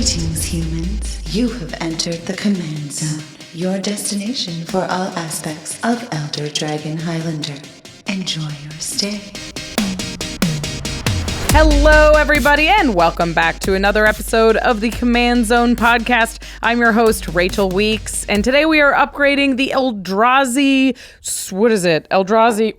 Greetings, humans. You have entered the Command Zone, your destination for all aspects of Elder Dragon Highlander. Enjoy your stay. Hello, everybody, and welcome back to another episode of the Command Zone podcast. I'm your host, Rachel Weeks, and today we are upgrading the Eldrazi,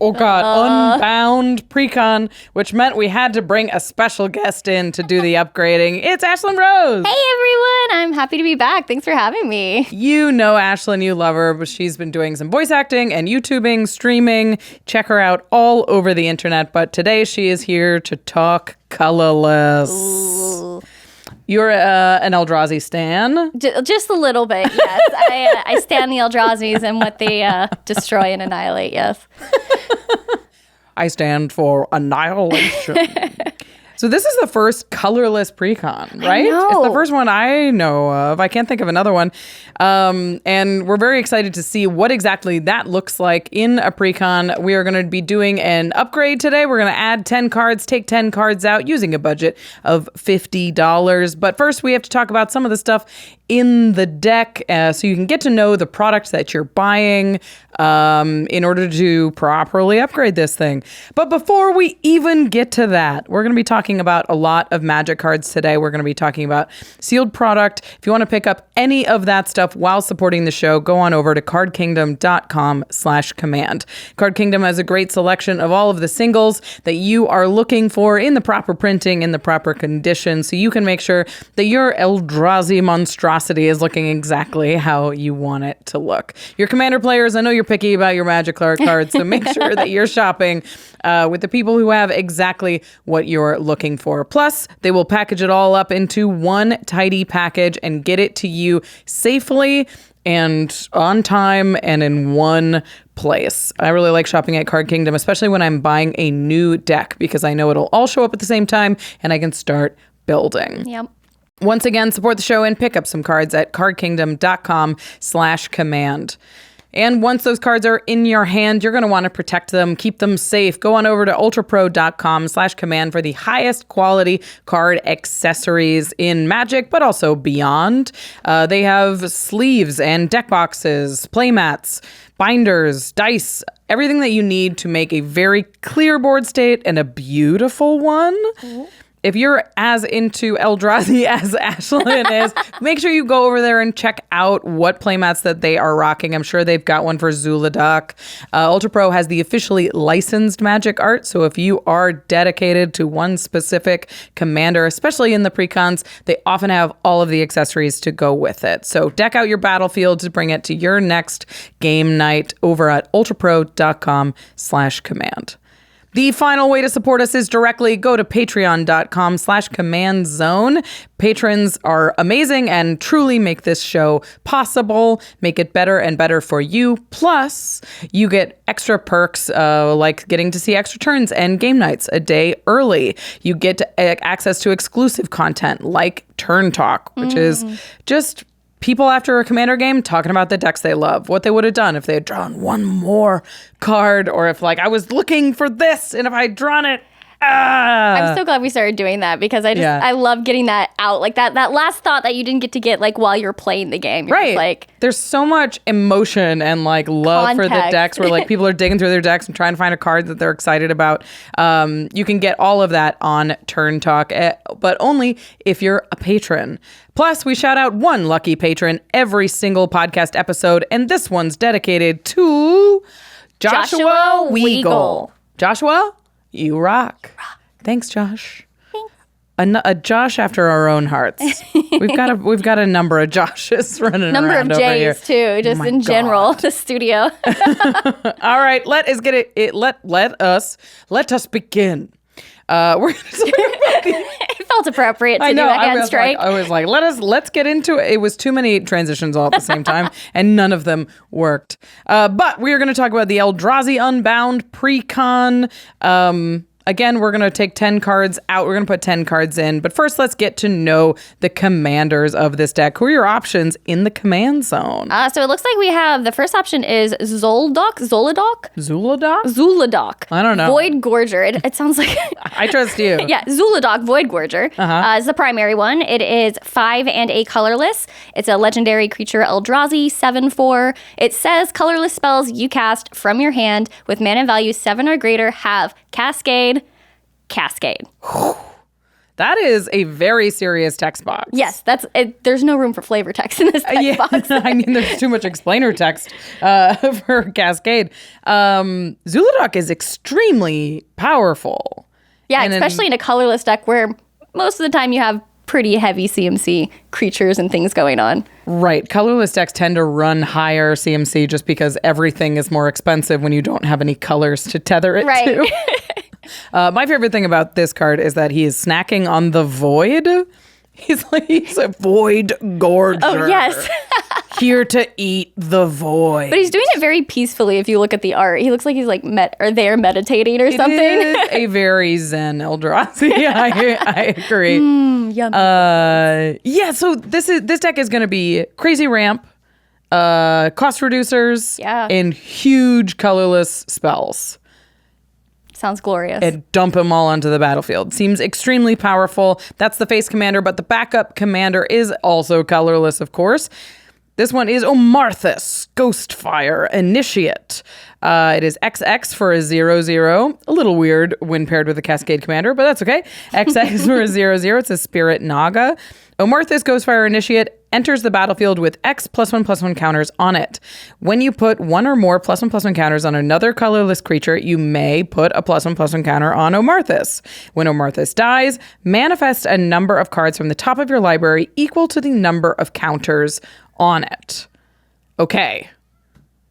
Unbound Precon, which meant we had to bring a special guest in to do the upgrading. It's Ashlen Rose. Hey, everyone. I'm happy to be back. Thanks for having me. You know Ashlen, you love her, but she's been doing some voice acting and YouTubing, streaming. Check her out all over the internet, but today she is here to talk colorless. Ooh. You're an Eldrazi stan? Just a little bit, yes. I stan the Eldrazi's and what they destroy and annihilate, yes. I stand for annihilation. So this is the first colorless Precon, right? It's the first one I know of. I can't think of another one. And we're very excited to see what exactly that looks like in a Precon. We are going to be doing an upgrade today. We're going to add 10 cards, take 10 cards out using a budget of $50. But first, we have to talk about some of the stuff in the deck so you can get to know the product that you're buying in order to properly upgrade this thing. But before we even get to that, we're going to be talking about a lot of Magic cards today. We're going to be talking about sealed product. If you want to pick up any of that stuff while supporting the show, go on over to cardkingdom.com/command. Card Kingdom has a great selection of all of the singles that you are looking for in the proper printing, in the proper condition, so you can make sure that your Eldrazi monstrosity is looking exactly how you want it to look. Your Commander players, I know you're picky about your Magic cards, so make sure that you're shopping with the people who have exactly what you're looking for. Plus, they will package it all up into one tidy package and get it to you safely and on time and in one place. I really like shopping at Card Kingdom, especially when I'm buying a new deck, because I know it'll all show up at the same time and I can start building. Yep. Once again, support the show and pick up some cards at cardkingdom.com/command. And once those cards are in your hand, you're going to want to protect them, keep them safe. Go on over to ultrapro.com/command for the highest quality card accessories in Magic, but also beyond. They have sleeves and deck boxes, playmats, binders, dice, everything that you need to make a very clear board state and a beautiful one. Mm-hmm. If you're as into Eldrazi as Ashlen is, make sure you go over there and check out what playmats that they are rocking. I'm sure they've got one for Zhulodok. ULTRAPRO has the officially licensed Magic art, so if you are dedicated to one specific commander, especially in the Precons, they often have all of the accessories to go with it. So deck out your battlefield to bring it to your next game night over at ultrapro.com/command. The final way to support us is directly go to patreon.com/commandzone. Patrons are amazing and truly make this show possible, make it better and better for you. Plus, you get extra perks like getting to see extra turns and game nights a day early. You get access to exclusive content like Turn Talk, which is just people after a Commander game talking about the decks they love, what they would have done if they had drawn one more card, or if I was looking for this and if I had drawn it. I'm so glad we started doing that, because I love getting that out, that last thought that you didn't get to get while you're playing the game. You're right. There's so much emotion and love context for the decks where people are digging through their decks and trying to find a card that they're excited about. You can get all of that on Turn Talk, but only if you're a patron. Plus, we shout out one lucky patron every single podcast episode, and this one's dedicated to Joshua Weagle. Joshua, you rock. Thanks, Josh. Thanks. A Josh after our own hearts. We've got a number of Joshes running number around of over here. J's too, just in general, the studio. All right, let us get it. Let us begin. We're going to talk about It felt appropriate to do that against, right? I was like, let's get into it. It was too many transitions all at the same time, and none of them worked. But we are going to talk about the Eldrazi Unbound Precon. Again, we're going to take 10 cards out. We're going to put 10 cards in. But first, let's get to know the commanders of this deck. Who are your options in the command zone? So it looks like we have, the first option is Zhulodok? Zhulodok. I don't know. Void Gorger. It sounds like... I trust you. Yeah, Zhulodok, Void Gorger is the primary one. It is 5 and a colorless. It's a legendary creature, Eldrazi, 7/4. It says colorless spells you cast from your hand with mana value 7 or greater have Cascade. That is a very serious text box. Yes, that's it. There's no room for flavor text in this text box. I mean, there's too much explainer text for Cascade. Zhulodok is extremely powerful. Yeah, and especially in a colorless deck where most of the time you have pretty heavy CMC creatures and things going on. Right. Colorless decks tend to run higher CMC just because everything is more expensive when you don't have any colors to tether it to. My favorite thing about this card is that he is snacking on the void. He's a void gorger. Oh, yes. Here to eat the void. But he's doing it very peacefully if you look at the art. He looks like he's like they're meditating or something. It is a very zen Eldrazi. I agree. Yum. Yeah, so this deck is going to be crazy ramp, cost reducers, and huge colorless spells. Sounds glorious. And dump them all onto the battlefield. Seems extremely powerful. That's the face commander, but the backup commander is also colorless, of course. This one is Omarthis, Ghostfire, Initiate. It is XX for a 0/0. A little weird when paired with a Cascade commander, but that's okay. XX for a 0/0. It's a Spirit Naga. Omarthis, Ghostfire, Initiate enters the battlefield with X +1/+1 counters on it. When you put one or more +1/+1 counters on another colorless creature, you may put a +1/+1 counter on Omarthis. When Omarthis dies, manifest a number of cards from the top of your library equal to the number of counters on it. Okay.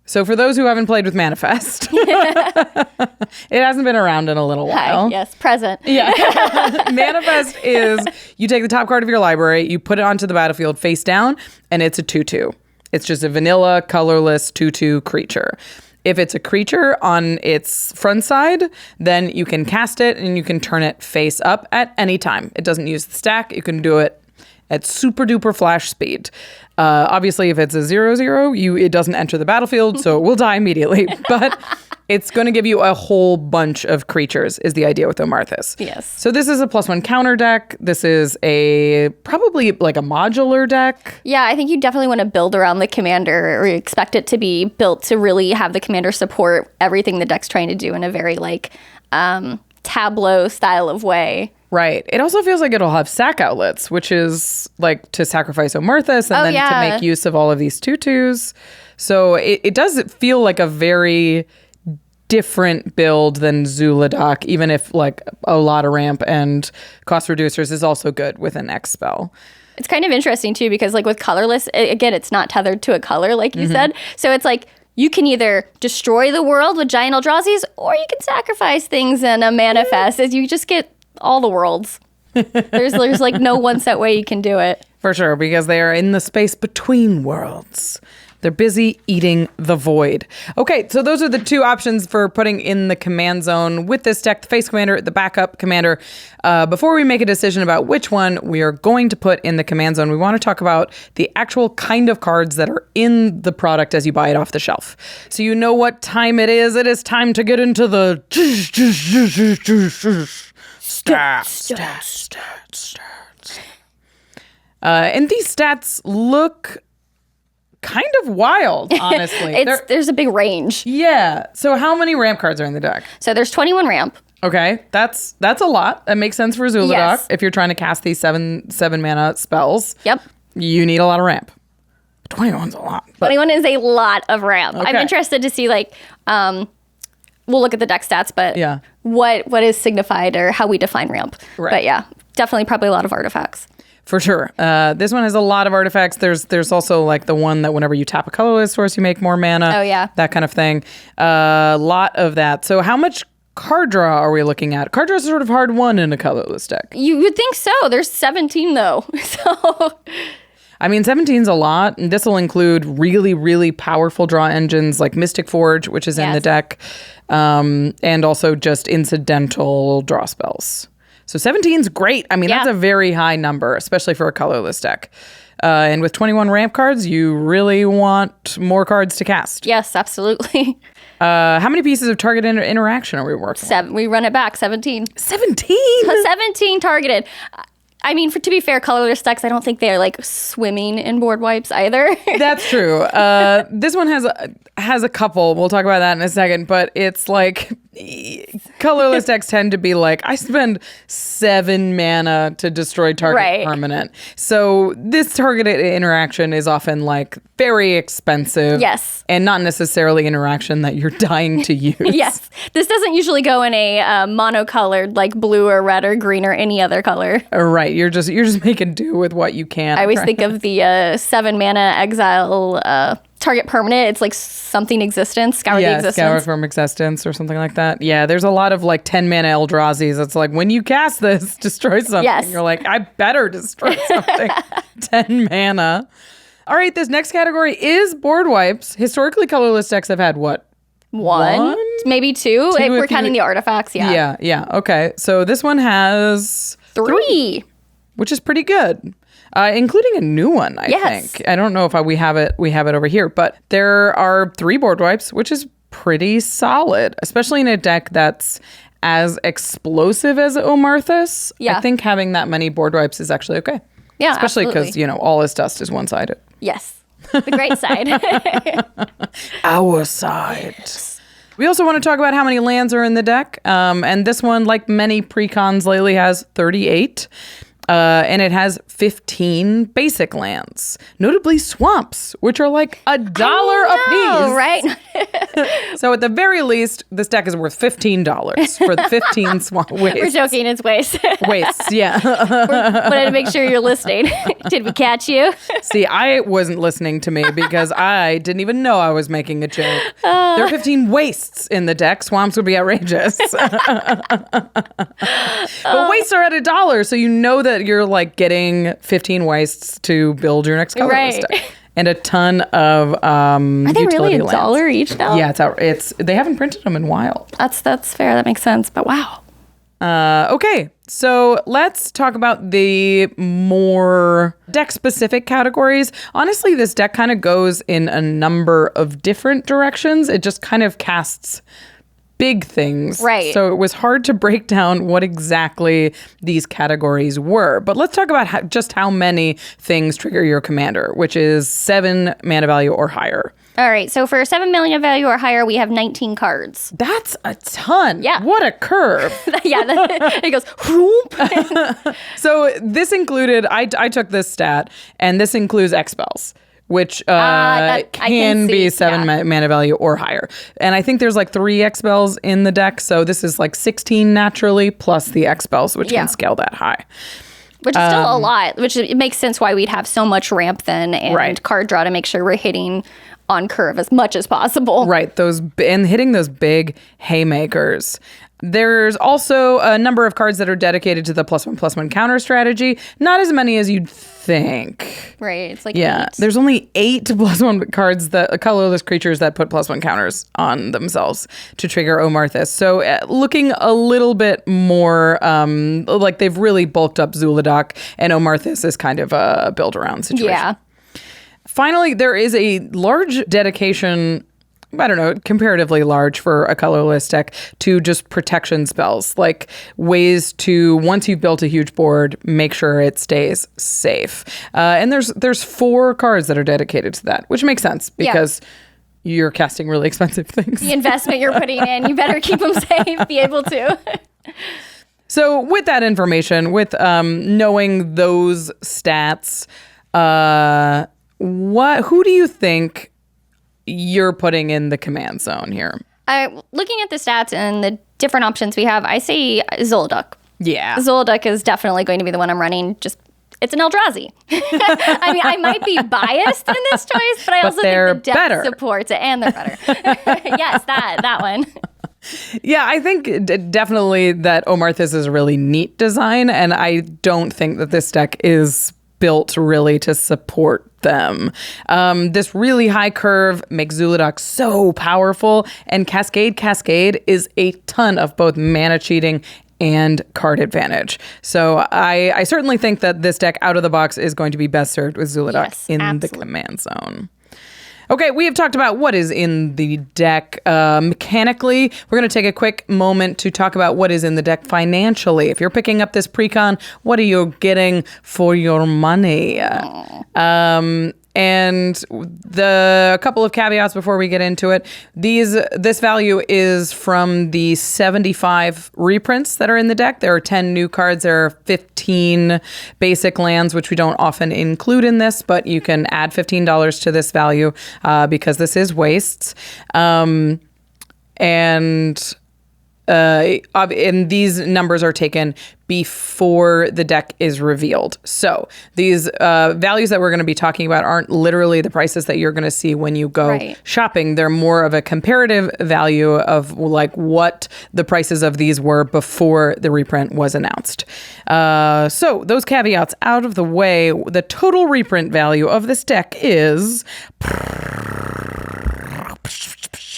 So for those who haven't played with Manifest, it hasn't been around in a little while. Hi, yes, present. Yeah. Manifest is you take the top card of your library, you put it onto the battlefield face down, and it's a 2/2. It's just a vanilla, colorless 2/2 creature. If it's a creature on its front side, then you can cast it and you can turn it face up at any time. It doesn't use the stack. You can do it at super duper flash speed. Obviously, if it's a 0/0, it doesn't enter the battlefield, so it will die immediately. But it's going to give you a whole bunch of creatures, is the idea with Omarthis. Yes. So this is a +1 counter deck. This is probably like a modular deck. Yeah, I think you definitely want to build around the commander or expect it to be built to really have the commander support everything the deck's trying to do in a very tableau style of way. Right. It also feels like it'll have sack outlets, which is like to sacrifice Omarthis and to make use of all of these 2/2s. So it does feel like a very different build than Zhulodok, even if like a lot of ramp and cost reducers is also good with an X spell. It's kind of interesting too, because like with colorless, again, it's not tethered to a color, like you said. So it's like you can either destroy the world with giant Eldrazi's, or you can sacrifice things in a manifest as you just get all the worlds. There's like no one set way you can do it. For sure, because they are in the space between worlds. They're busy eating the void. Okay, so those are the two options for putting in the command zone with this deck, the face commander, the backup commander. Before we make a decision about which one we are going to put in the command zone, we want to talk about the actual kind of cards that are in the product as you buy it off the shelf. So you know what time it is. It is time to get into the stats. And these stats look kind of wild, honestly. There's a big range. Yeah. So how many ramp cards are in the deck? So there's 21 ramp. Okay. That's a lot. That makes sense for Zhulodok. Yes. If you're trying to cast these seven mana spells. Yep. You need a lot of ramp. 21's a lot. 21 is a lot of ramp. Okay. I'm interested to see we'll look at the deck stats, but yeah, what is signified or how we define ramp. Right. But yeah, definitely probably a lot of artifacts. For sure. This one has a lot of artifacts. There's also like the one that whenever you tap a colorless source, you make more mana. Oh, yeah. That kind of thing. A lot of that. So how much card draw are we looking at? Card draw is sort of hard won in a colorless deck. You would think so. There's 17 though. So I mean, 17's a lot. And this will include really, really powerful draw engines like Mystic Forge, which is in the deck, and also just incidental draw spells. So 17's great. I mean, that's a very high number, especially for a colorless deck. And with 21 ramp cards, you really want more cards to cast. Yes, absolutely. How many pieces of targeted interaction are we working on? 7. We run it back. 17. 17? 17 targeted. I mean, to be fair, colorless decks, I don't think they're like swimming in board wipes either. That's true. This one has a couple. We'll talk about that in a second. But it's like colorless decks tend to be like, I spend 7 mana to destroy target permanent. So this targeted interaction is often like very expensive. Yes. And not necessarily interaction that you're dying to use. Yes. This doesn't usually go in a monocolored like blue or red or green or any other color. Right. You're just making do with what you can. I always think of the 7 mana exile target permanent. It's like something existence, scour the existence. Scour from existence or something like that. Yeah, there's a lot of like 10 mana Eldrazi's. It's like when you cast this, destroy something. Yes. You're like, I better destroy something. 10 mana. All right, this next category is board wipes. Historically, colorless decks have had what? One? Maybe two if we're counting the artifacts. Yeah. Okay, so this one has 3. which is pretty good. Including a new one, I think. I don't know if we have it over here, but there are 3 board wipes, which is pretty solid, especially in a deck that's as explosive as Omarthis. I think having that many board wipes is actually okay. Yeah, especially because, all his dust is one-sided. Yes. The great side. Our side. We also want to talk about how many lands are in the deck. And this one, like many precons lately, has 38. And it has 15 basic lands, notably swamps, which are like $1 a piece. Right? So at the very least, this deck is worth $15 for the 15 swamp wastes. We're joking, it's wastes. Wastes, yeah. Wanted to make sure you're listening. Did we catch you? See, I wasn't listening to me because I didn't even know I was making a joke. There are 15 wastes in the deck. Swamps would be outrageous. But wastes are at $1, so you know that you're like getting 15 wastes to build your next colorless deck. And a ton of Are they really lands. $1 each now? Yeah, it's they haven't printed them in Wild. That's fair. That makes sense. But wow. Okay, so let's talk about the more deck-specific categories. Honestly, this deck kind of goes in a number of different directions. It just kind of casts big things. Right. So it was hard to break down what exactly these categories were. But let's talk about just how many things trigger your commander, which is 7 mana value or higher. All right. So for 7 mana value or higher, we have 19 cards. That's a ton. Yeah. What a curve. It goes whoop. So this included, I took this stat, and this includes X-Spells, which can be 7 mana value or higher. And I think there's like 3 X-Spells in the deck, so this is like 16 naturally, plus the X-Spells, which can scale that high. Which is still a lot, which it makes sense why we'd have so much ramp then and card draw to make sure we're hitting on curve as much as possible. Right, and hitting those big haymakers. There's also a number of cards that are dedicated to the +1/+1 counter strategy. Not as many as you'd think. Right, it's like 8. There's only 8 +1 cards, colorless creatures that put +1 counters on themselves to trigger Omarthis. So looking a little bit more like they've really bulked up Zhulodok, and Omarthis is kind of a build-around situation. Yeah. Finally, there is a large dedication, I don't know, comparatively large for a colorless deck, to just protection spells, like ways to, once you've built a huge board, make sure it stays safe. And there's 4 cards that are dedicated to that, which makes sense because you're casting really expensive things. The investment you're putting in, you better keep them safe, be able to. So with that information, with knowing those stats, who do you think you're putting in the command zone here? Looking at the stats and the different options we have, I say Zhulodok. Yeah. Zhulodok is definitely going to be the one I'm running. Just, it's an Eldrazi. I mean, I might be biased in this choice, but I also think the deck supports it, and they're better. Yes, that one. Yeah, I think definitely that Omarthis is a really neat design, and I don't think that this deck is built really to support them. This really high curve makes Zhulodok so powerful, and Cascade is a ton of both mana cheating and card advantage. So I certainly think that this deck out of the box is going to be best served with Zhulodok the command zone. Okay, we have talked about what is in the deck mechanically. We're going to take a quick moment to talk about what is in the deck financially. If you're picking up this Precon, what are you getting for your money? And a couple of caveats before we get into it. This value is from the 75 reprints that are in the deck. There are 10 new cards. There are 15 basic lands, which we don't often include in this, but you can add $15 to this value because this is wastes. And these numbers are taken before the deck is revealed. So these values that we're going to be talking about aren't literally the prices that you're going to see when you go shopping. They're more of a comparative value of like what the prices of these were before the reprint was announced. So those caveats out of the way, the total reprint value of this deck is...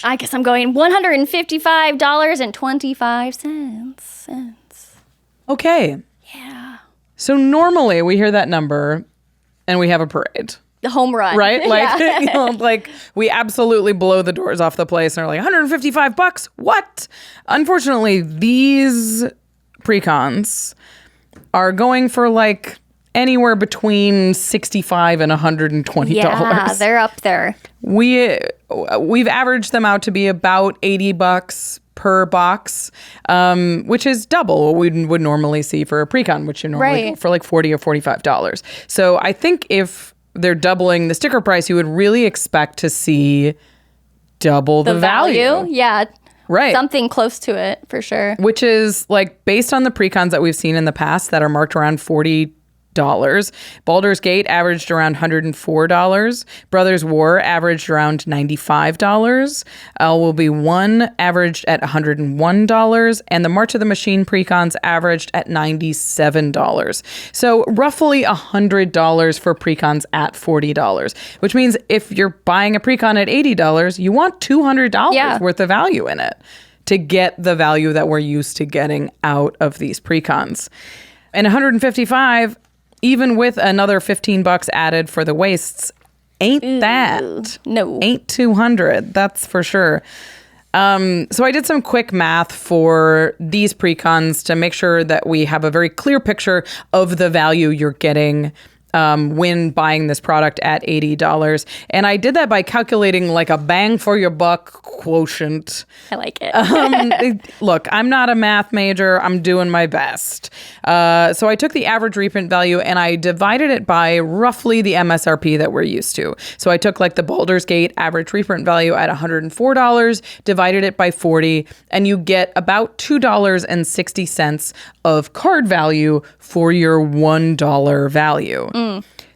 I guess I'm going $155.25. Okay. Yeah. So normally we hear that number and we have a parade. The home run. Right? Like, like we absolutely blow the doors off the place and are like, $155? What? Unfortunately, these Precons are going for like anywhere between $65 and $120. Yeah, they're up there. We've averaged them out to be about $80 per box, which is double what we would normally see for a Precon, which you normally go for like $40 or $45. So I think if they're doubling the sticker price, you would really expect to see double the value. Yeah. Right. Something close to it for sure. Which is like based on the Precons that we've seen in the past that are marked around $40. Baldur's Gate averaged around $104. Brothers War averaged around $95. Will Be One averaged at $101, and the March of the Machine Precons averaged at $97. So roughly $100 for Precons at $40, which means if you're buying a Precon at $80, you want $200 worth of value in it to get the value that we're used to getting out of these Precons. And $155, even with another $15 added for the wastes, ain't $200. That's for sure. So I did some quick math for these Precons to make sure that we have a very clear picture of the value you're getting when buying this product at $80. And I did that by calculating like a bang for your buck quotient. I like it. Look, I'm not a math major. I'm doing my best. So I took the average reprint value and I divided it by roughly the MSRP that we're used to. So I took like the Baldur's Gate average reprint value at $104, divided it by 40, and you get about $2.60 of card value for your $1 value.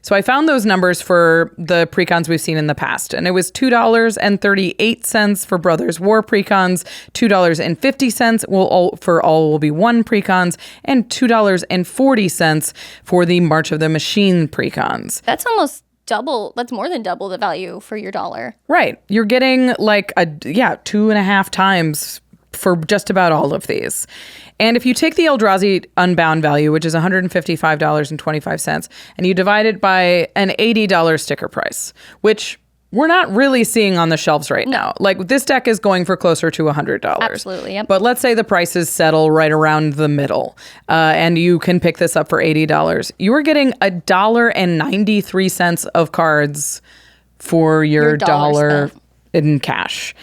So I found those numbers for the Precons we've seen in the past, and it was $2.38 for Brothers War Precons, $2.50 for All Will Be One Precons, and $2.40 for the March of the Machine Precons. That's almost double. That's more than double the value for your dollar. Right. You're getting like 2.5 times for just about all of these. And if you take the Eldrazi Unbound value, which is $155.25, and you divide it by an $80 sticker price, which we're not really seeing on the shelves right now. Like this deck is going for closer to $100. Absolutely, yep. But let's say the prices settle right around the middle, and you can pick this up for $80. You are getting $1.93 of cards for your dollar in cash,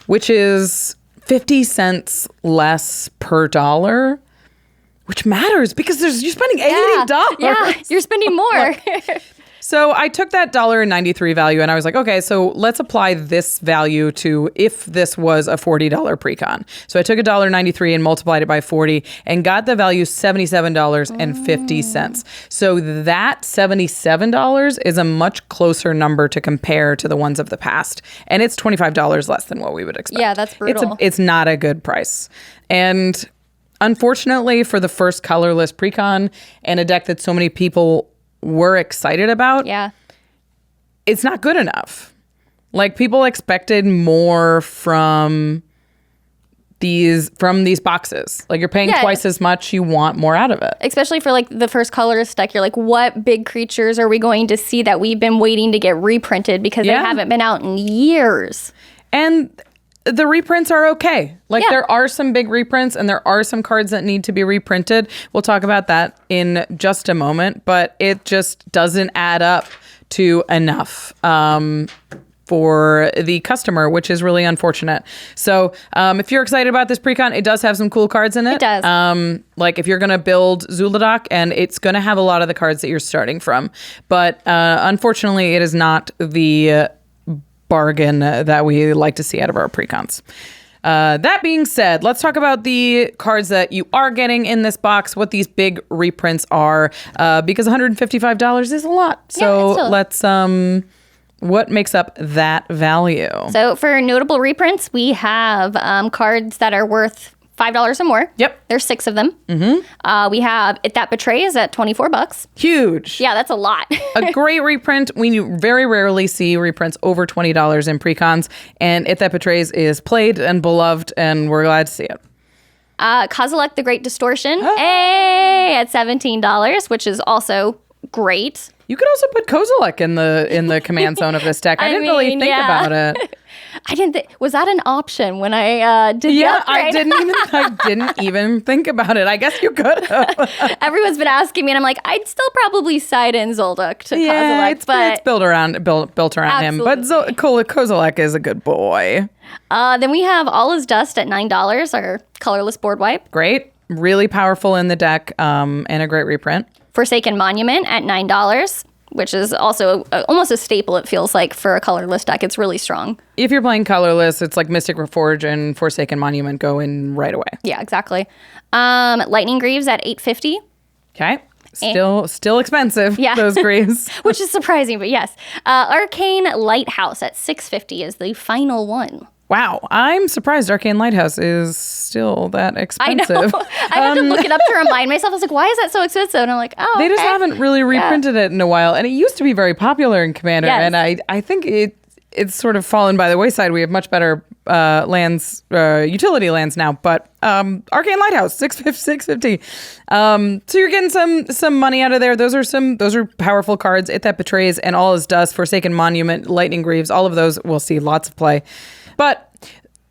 which is 50 cents less per dollar, which matters because you're spending $80. Yeah, you're spending more. So I took that $1.93 value and I was like, okay, so let's apply this value to if this was a $40 Precon. So I took $1.93 and multiplied it by 40 and got the value $77.50. So that $77 is a much closer number to compare to the ones of the past. And it's $25 less than what we would expect. Yeah, that's brutal. It's not a good price. And unfortunately for the first colorless Precon and a deck that so many people were excited about, Yeah. it's not good enough. Like, people expected more from these boxes. Like, you're paying twice as much, you want more out of it. Especially for like the first colorless deck, you're like, what big creatures are we going to see that we've been waiting to get reprinted because they haven't been out in years? And the reprints are okay. Like, there are some big reprints and there are some cards that need to be reprinted. We'll talk about that in just a moment, but it just doesn't add up to enough for the customer, which is really unfortunate. So if you're excited about this Precon, it does have some cool cards in it. It does. Like, if you're going to build Zhulodok, and it's going to have a lot of the cards that you're starting from. But unfortunately, it is not the bargain that we like to see out of our Precons. That being said, let's talk about the cards that you are getting in this box, what these big reprints are, because $155 is a lot. So let's... what makes up that value? So for notable reprints, we have cards that are worth $5 or more. Yep. There's 6 of them. Mm-hmm. We have It That Betrays at $24. Huge. Yeah, that's a lot. A great reprint. We very rarely see reprints over $20 in Precons, and It That Betrays is played and beloved, and we're glad to see it. Kozilek the Great Distortion, at $17, which is also great. You could also put Kozilek in the command zone of this deck. I didn't really think about it. I didn't think, was that an option when I did the upgrade? I didn't even think about it. I guess you could have. Everyone's been asking me, and I'm like, I'd still probably side in Zhulodok to Kozilek, but it's built around him. But Kozilek is a good boy. Then we have All Is Dust at $9, our colorless board wipe. Great, really powerful in the deck, and a great reprint. Forsaken Monument at $9, which is also almost a staple, it feels like, for a colorless deck. It's really strong. If you're playing colorless, it's like Mystic Reforge and Forsaken Monument go in right away. Yeah, exactly. Lightning Greaves at $8.50. Okay. Still expensive, those Greaves. Which is surprising, but yes. Arcane Lighthouse at $6.50 is the final one. Wow, I'm surprised Arcane Lighthouse is still that expensive. I know. I had to look it up to remind myself. I was like, why is that so expensive? And I'm like, oh, They just haven't really reprinted it in a while. And it used to be very popular in Commander. Yes. And I think it's sort of fallen by the wayside. We have much better lands, utility lands now. But Arcane Lighthouse, $6.50. So you're getting some money out of there. Those are powerful cards. It That Betrays and All Is Dust, Forsaken Monument, Lightning Greaves, all of those we'll see lots of play. But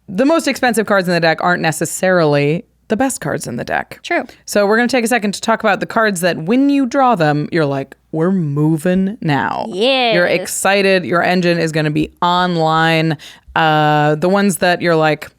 the most expensive cards in the deck aren't necessarily the best cards in the deck. True. So we're going to take a second to talk about the cards that when you draw them, you're like, we're moving now. Yes. You're excited. Your engine is going to be online. The ones that you're like,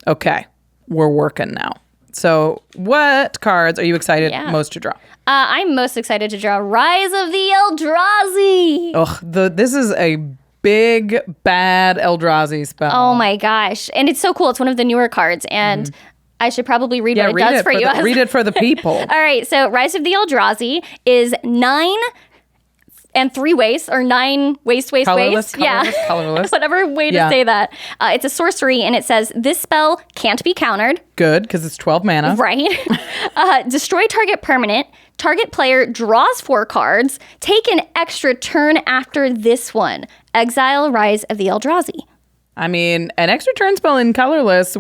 okay, we're working now. So what cards are you excited most to draw? I'm most excited to draw Rise of the Eldrazi. This is a big, bad Eldrazi spell. Oh my gosh. And it's so cool. It's one of the newer cards. And I should probably read what it does for you. Read it for the people. All right. So Rise of the Eldrazi is 9 and 3 waste, or 9 waste. Colorless. Whatever way to say that. It's a sorcery, and it says, this spell can't be countered. Good, because it's 12 mana. Right. Destroy target permanent. Target player draws 4 cards. Take an extra turn after this one. Exile Rise of the Eldrazi. I mean, an extra turn spell in colorless,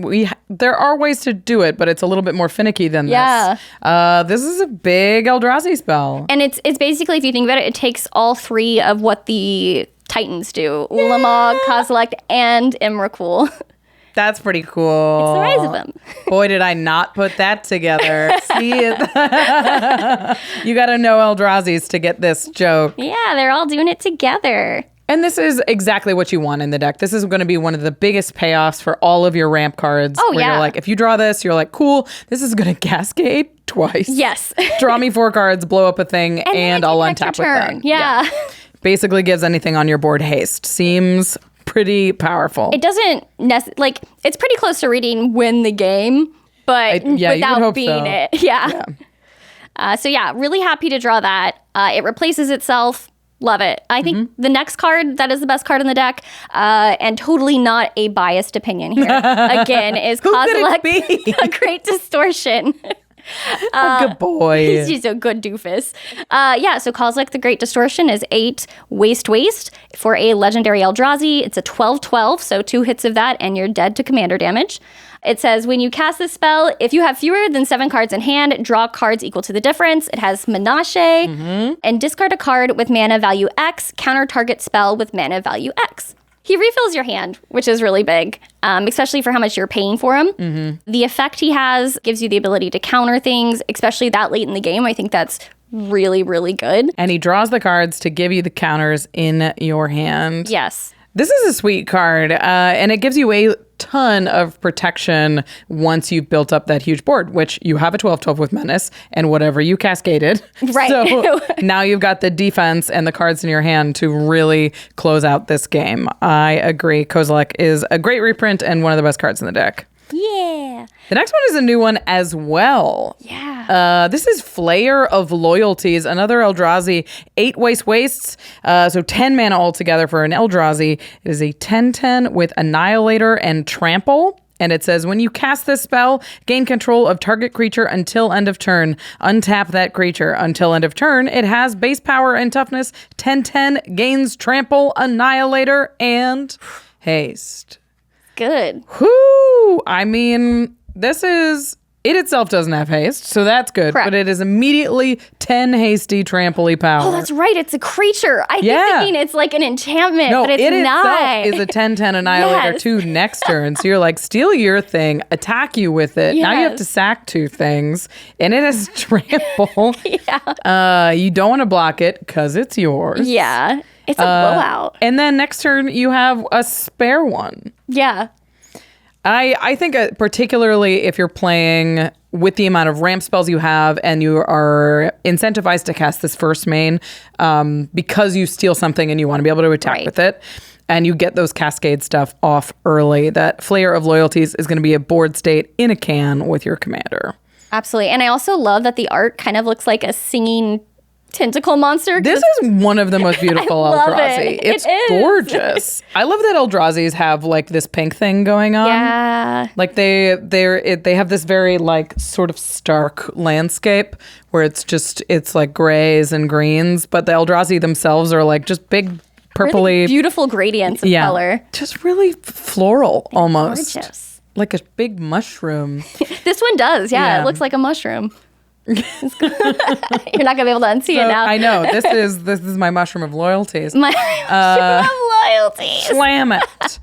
there are ways to do it, but it's a little bit more finicky than this. This is a big Eldrazi spell. And it's basically, if you think about it, it takes all 3 of what the Titans do. Ulamog, Kozilek, and Emrakul. That's pretty cool. It's the rise of them. Boy, did I not put that together. See it? You got to know Eldrazi's to get this joke. Yeah, they're all doing it together. And this is exactly what you want in the deck. This is going to be one of the biggest payoffs for all of your ramp cards. Oh, where you're like, if you draw this, you're like, cool, this is going to cascade twice. Yes. Draw me 4 cards, blow up a thing, and I'll untap with them. Yeah. Basically gives anything on your board haste. Seems pretty powerful. It doesn't it's pretty close to reading Win the Game, but without being it. Yeah. So really happy to draw that. It replaces itself. Love it. I think the next card that is the best card in the deck, and totally not a biased opinion here, again, is Kozilek, A Great Distortion. Good boy. He's a good doofus. So Kozilek the Great Distortion is 8 waste. For a legendary Eldrazi, it's a 12/12, so 2 hits of that, and you're dead to commander damage. It says, when you cast this spell, if you have fewer than 7 cards in hand, draw cards equal to the difference. It has Menashe, and discard a card with mana value X, counter target spell with mana value X. He refills your hand, which is really big, especially for how much you're paying for him. The effect he has gives you the ability to counter things, especially that late in the game. I think that's really, really good. And he draws the cards to give you the counters in your hand. Yes. This is a sweet card, and it gives you a ton of protection once you've built up that huge board, which you have a 12/12 with Menace and whatever you cascaded. Right. So now you've got the defense and the cards in your hand to really close out this game. I agree. Kozilek is a great reprint and one of the best cards in the deck. Yeah. The next one is a new one as well. Yeah. This is Flayer of Loyalties, another Eldrazi, 8 wastes, so 10 mana altogether for an Eldrazi. It is a 10/10 with Annihilator and Trample. And it says, when you cast this spell, gain control of target creature until end of turn. Untap that creature until end of turn. It has base power and toughness, 10/10, gains Trample, Annihilator, and Haste. Good. Whoo! I mean, it itself doesn't have haste, so that's good. Correct. But it is immediately 10 hasty trample-y power. Oh, that's right. It's a creature. I keep thinking it's like an enchantment, no, but it's it not. itself is a 10/10 Annihilator Yes. 2 next turn. So you're like, steal your thing, attack you with it. Now you have Yes. to sack 2 things, and it has trample. You don't want to block it because it's yours. Yeah. It's a blowout. And then next turn, you have a spare one. Yeah. I think particularly if you're playing with the amount of ramp spells you have and you are incentivized to cast this first main because you steal something and you want to be able to attack with it, and you get those cascade stuff off early, that Flayer of Loyalties is going to be a board state in a can with your commander. Absolutely. And I also love that the art kind of looks like a singing tentacle monster. This is one of the most beautiful Eldrazi. It's gorgeous. I love that Eldrazi's have like this pink thing going on. Yeah. Like they have this very like sort of stark landscape where it's like grays and greens, but the Eldrazi themselves are like just big purpley, really beautiful gradients of color. Just really floral almost. Gorgeous. Like a big mushroom. This one does. Yeah. It looks like a mushroom. You're not gonna be able to unsee it now. I know. This is my mushroom of loyalties. My mushroom of loyalties. Slam it.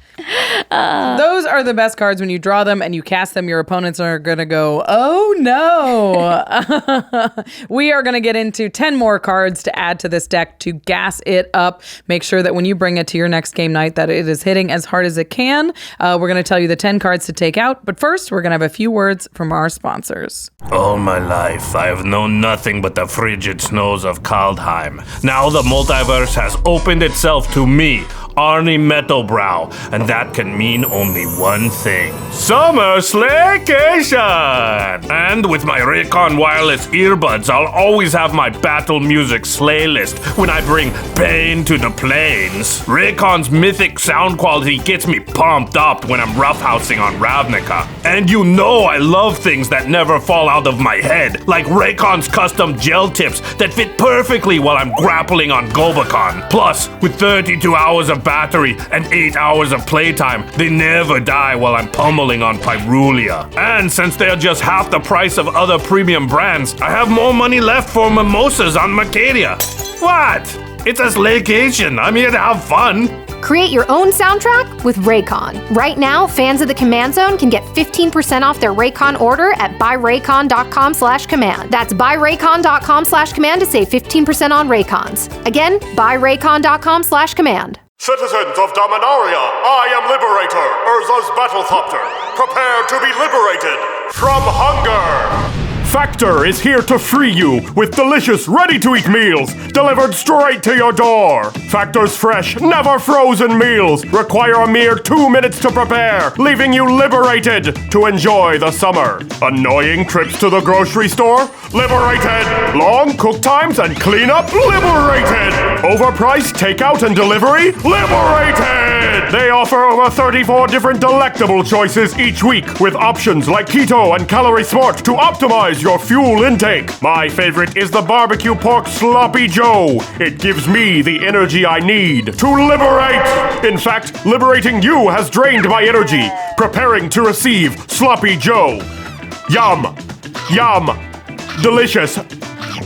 Those are the best cards when you draw them and you cast them. Your opponents are gonna go, oh no. We are gonna get into 10 more cards to add to this deck to gas it up. Make sure that when you bring it to your next game night that it is hitting as hard as it can. We're gonna tell you the 10 cards to take out, but first we're gonna have a few words from our sponsors. All my life, I have known nothing but the frigid snows of Kaldheim. Now the multiverse has opened itself to me, Arnie Metalbrow, and that can mean only one thing. Summer Slaycation! And with my RAYCON wireless earbuds, I'll always have my battle music slay list when I bring pain to the plains. RAYCON's mythic sound quality gets me pumped up when I'm roughhousing on Ravnica. And you know I love things that never fall out of my head, like RAYCON's custom gel tips that fit perfectly while I'm grappling on Gobakon. Plus, with 32 hours of battery and 8 hours of playtime, they never die while I'm pummeling on Pyrulia. And since they're just half the price of other premium brands, I have more money left for mimosas on Mercadia. What? It's a slaycation. I'm here to have fun. Create your own soundtrack with RAYCON. Right now, fans of the Command Zone can get 15% off their RAYCON order at buyraycon.com/command. That's buyraycon.com/command to save 15% on Raycons. Again, buyraycon.com/command. Citizens of Dominaria, I am Liberator, Urza's Battlethopter. Prepare to be liberated from hunger! Factor is here to free you with delicious, ready-to-eat meals delivered straight to your door. Factor's fresh, never frozen meals require a mere 2 minutes to prepare, leaving you liberated to enjoy the summer. Annoying trips to the grocery store? Liberated. Long cook times and cleanup? Liberated. Overpriced takeout and delivery? Liberated. They offer over 34 different delectable choices each week, with options like keto and calorie smart to optimize your fuel intake. My favorite is the barbecue pork Sloppy Joe. It gives me the energy I need to liberate. In fact, liberating you has drained my energy. Preparing to receive Sloppy Joe. Yum. Yum. Delicious.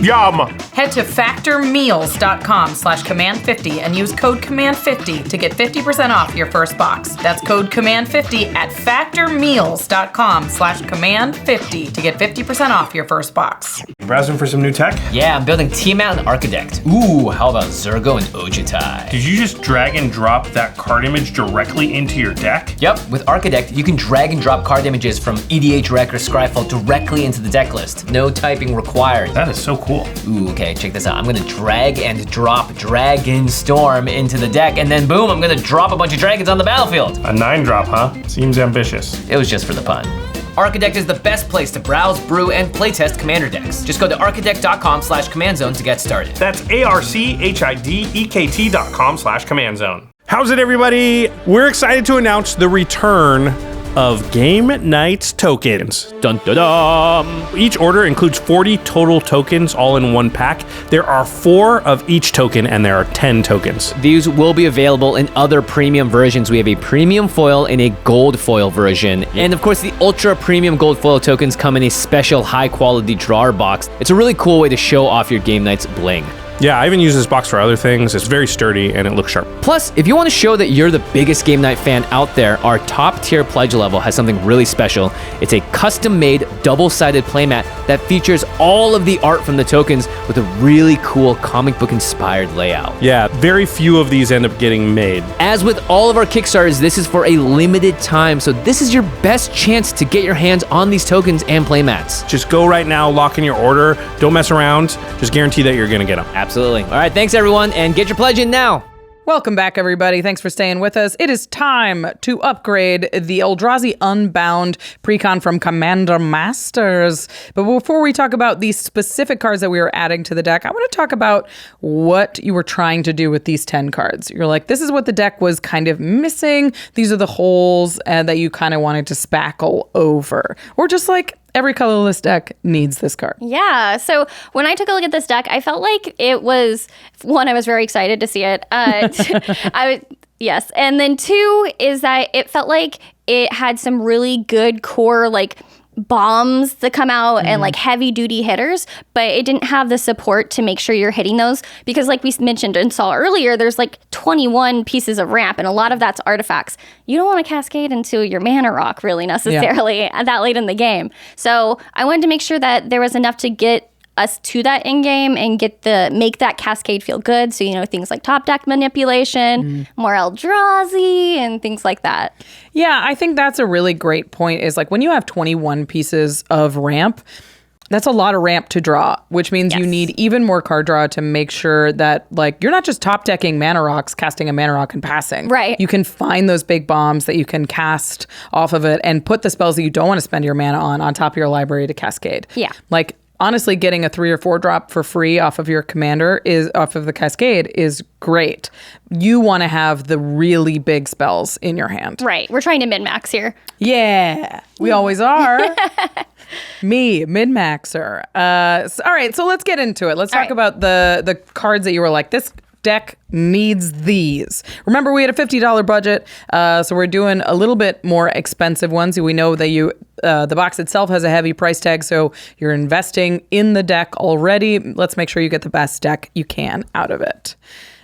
Yum. Head to factormeals.com/command50 and use code command50 to get 50% off your first box. That's code command50 at factormeals.com/command50 to get 50% off your first box. Browsing for some new tech? Yeah, I'm building Tiamat and ARCHIDEKT. Ooh, how about Zurgo and Ojutai? Did you just drag and drop that card image directly into your deck? Yep, with ARCHIDEKT, you can drag and drop card images from EDH, Rec, or Scryfall directly into the deck list. No typing required. That is so cool. Ooh, okay, check this out. I'm gonna drag and drop Dragon Storm into the deck, and then boom, I'm gonna drop a bunch of dragons on the battlefield. A 9-drop, huh? Seems ambitious. It was just for the pun. ARCHIDEKT is the best place to browse, brew, and playtest commander decks. Just go to archidekt.com/commandzone to get started. That's ARCHIDEKT.com/command-zone. How's it, everybody? We're excited to announce the return of Game Night's tokens. Dun dun dun! Each order includes 40 total tokens all in one pack. There are 4 of each token and there are 10 tokens. These will be available in other premium versions. We have a premium foil and a gold foil version. And of course, the ultra premium gold foil tokens come in a special high quality drawer box. It's a really cool way to show off your Game Night's bling. Yeah, I even use this box for other things. It's very sturdy and it looks sharp. Plus, if you want to show that you're the biggest Game Night fan out there, our top tier pledge level has something really special. It's a custom-made double-sided playmat that features all of the art from the tokens with a really cool comic book inspired layout. Yeah, very few of these end up getting made. As with all of our Kickstarters, this is for a limited time, so this is your best chance to get your hands on these tokens and playmats. Just go right now, lock in your order. Don't mess around. Just guarantee that you're gonna get them. Absolutely. All right, thanks everyone, and get your pledge in now. Welcome back, everybody. Thanks for staying with us. It is time to upgrade the Eldrazi Unbound Precon from Commander Masters. But before we talk about these specific cards that we are adding to the deck, I want to talk about what you were trying to do with these 10 cards. You're like, this is what the deck was kind of missing. These are the holes that you kind of wanted to spackle over. Or just like, every colorless deck needs this card. Yeah. So when I took a look at this deck, I felt like it was, one, I was very excited to see it. Yes. And then 2 is that it felt like it had some really good core, like, bombs that come out and like heavy duty hitters, but it didn't have the support to make sure you're hitting those because like we mentioned and saw earlier, there's like 21 pieces of ramp and a lot of that's artifacts. You don't want to cascade into your mana rock really necessarily that late in the game. So I wanted to make sure that there was enough to get us to that end game and make that cascade feel good. So, things like top deck manipulation, more Eldrazi and things like that. Yeah, I think that's a really great point is like when you have 21 pieces of ramp, that's a lot of ramp to draw, which means you need even more card draw to make sure that like you're not just top decking mana rocks, casting a mana rock and passing. Right. You can find those big bombs that you can cast off of it and put the spells that you don't want to spend your mana on top of your library to cascade. Yeah. Like honestly, getting a 3 or 4 drop for free off of your commander off of the cascade is great. You want to have the really big spells in your hand. Right. We're trying to min-max here. Yeah, we always are. Me, min-maxer. All right, so let's get into it. Let's talk about the cards that you were like, this deck needs these. Remember, we had a $50 budget, so we're doing a little bit more expensive ones. We know that the box itself has a heavy price tag, so you're investing in the deck already. Let's make sure you get the best deck you can out of it.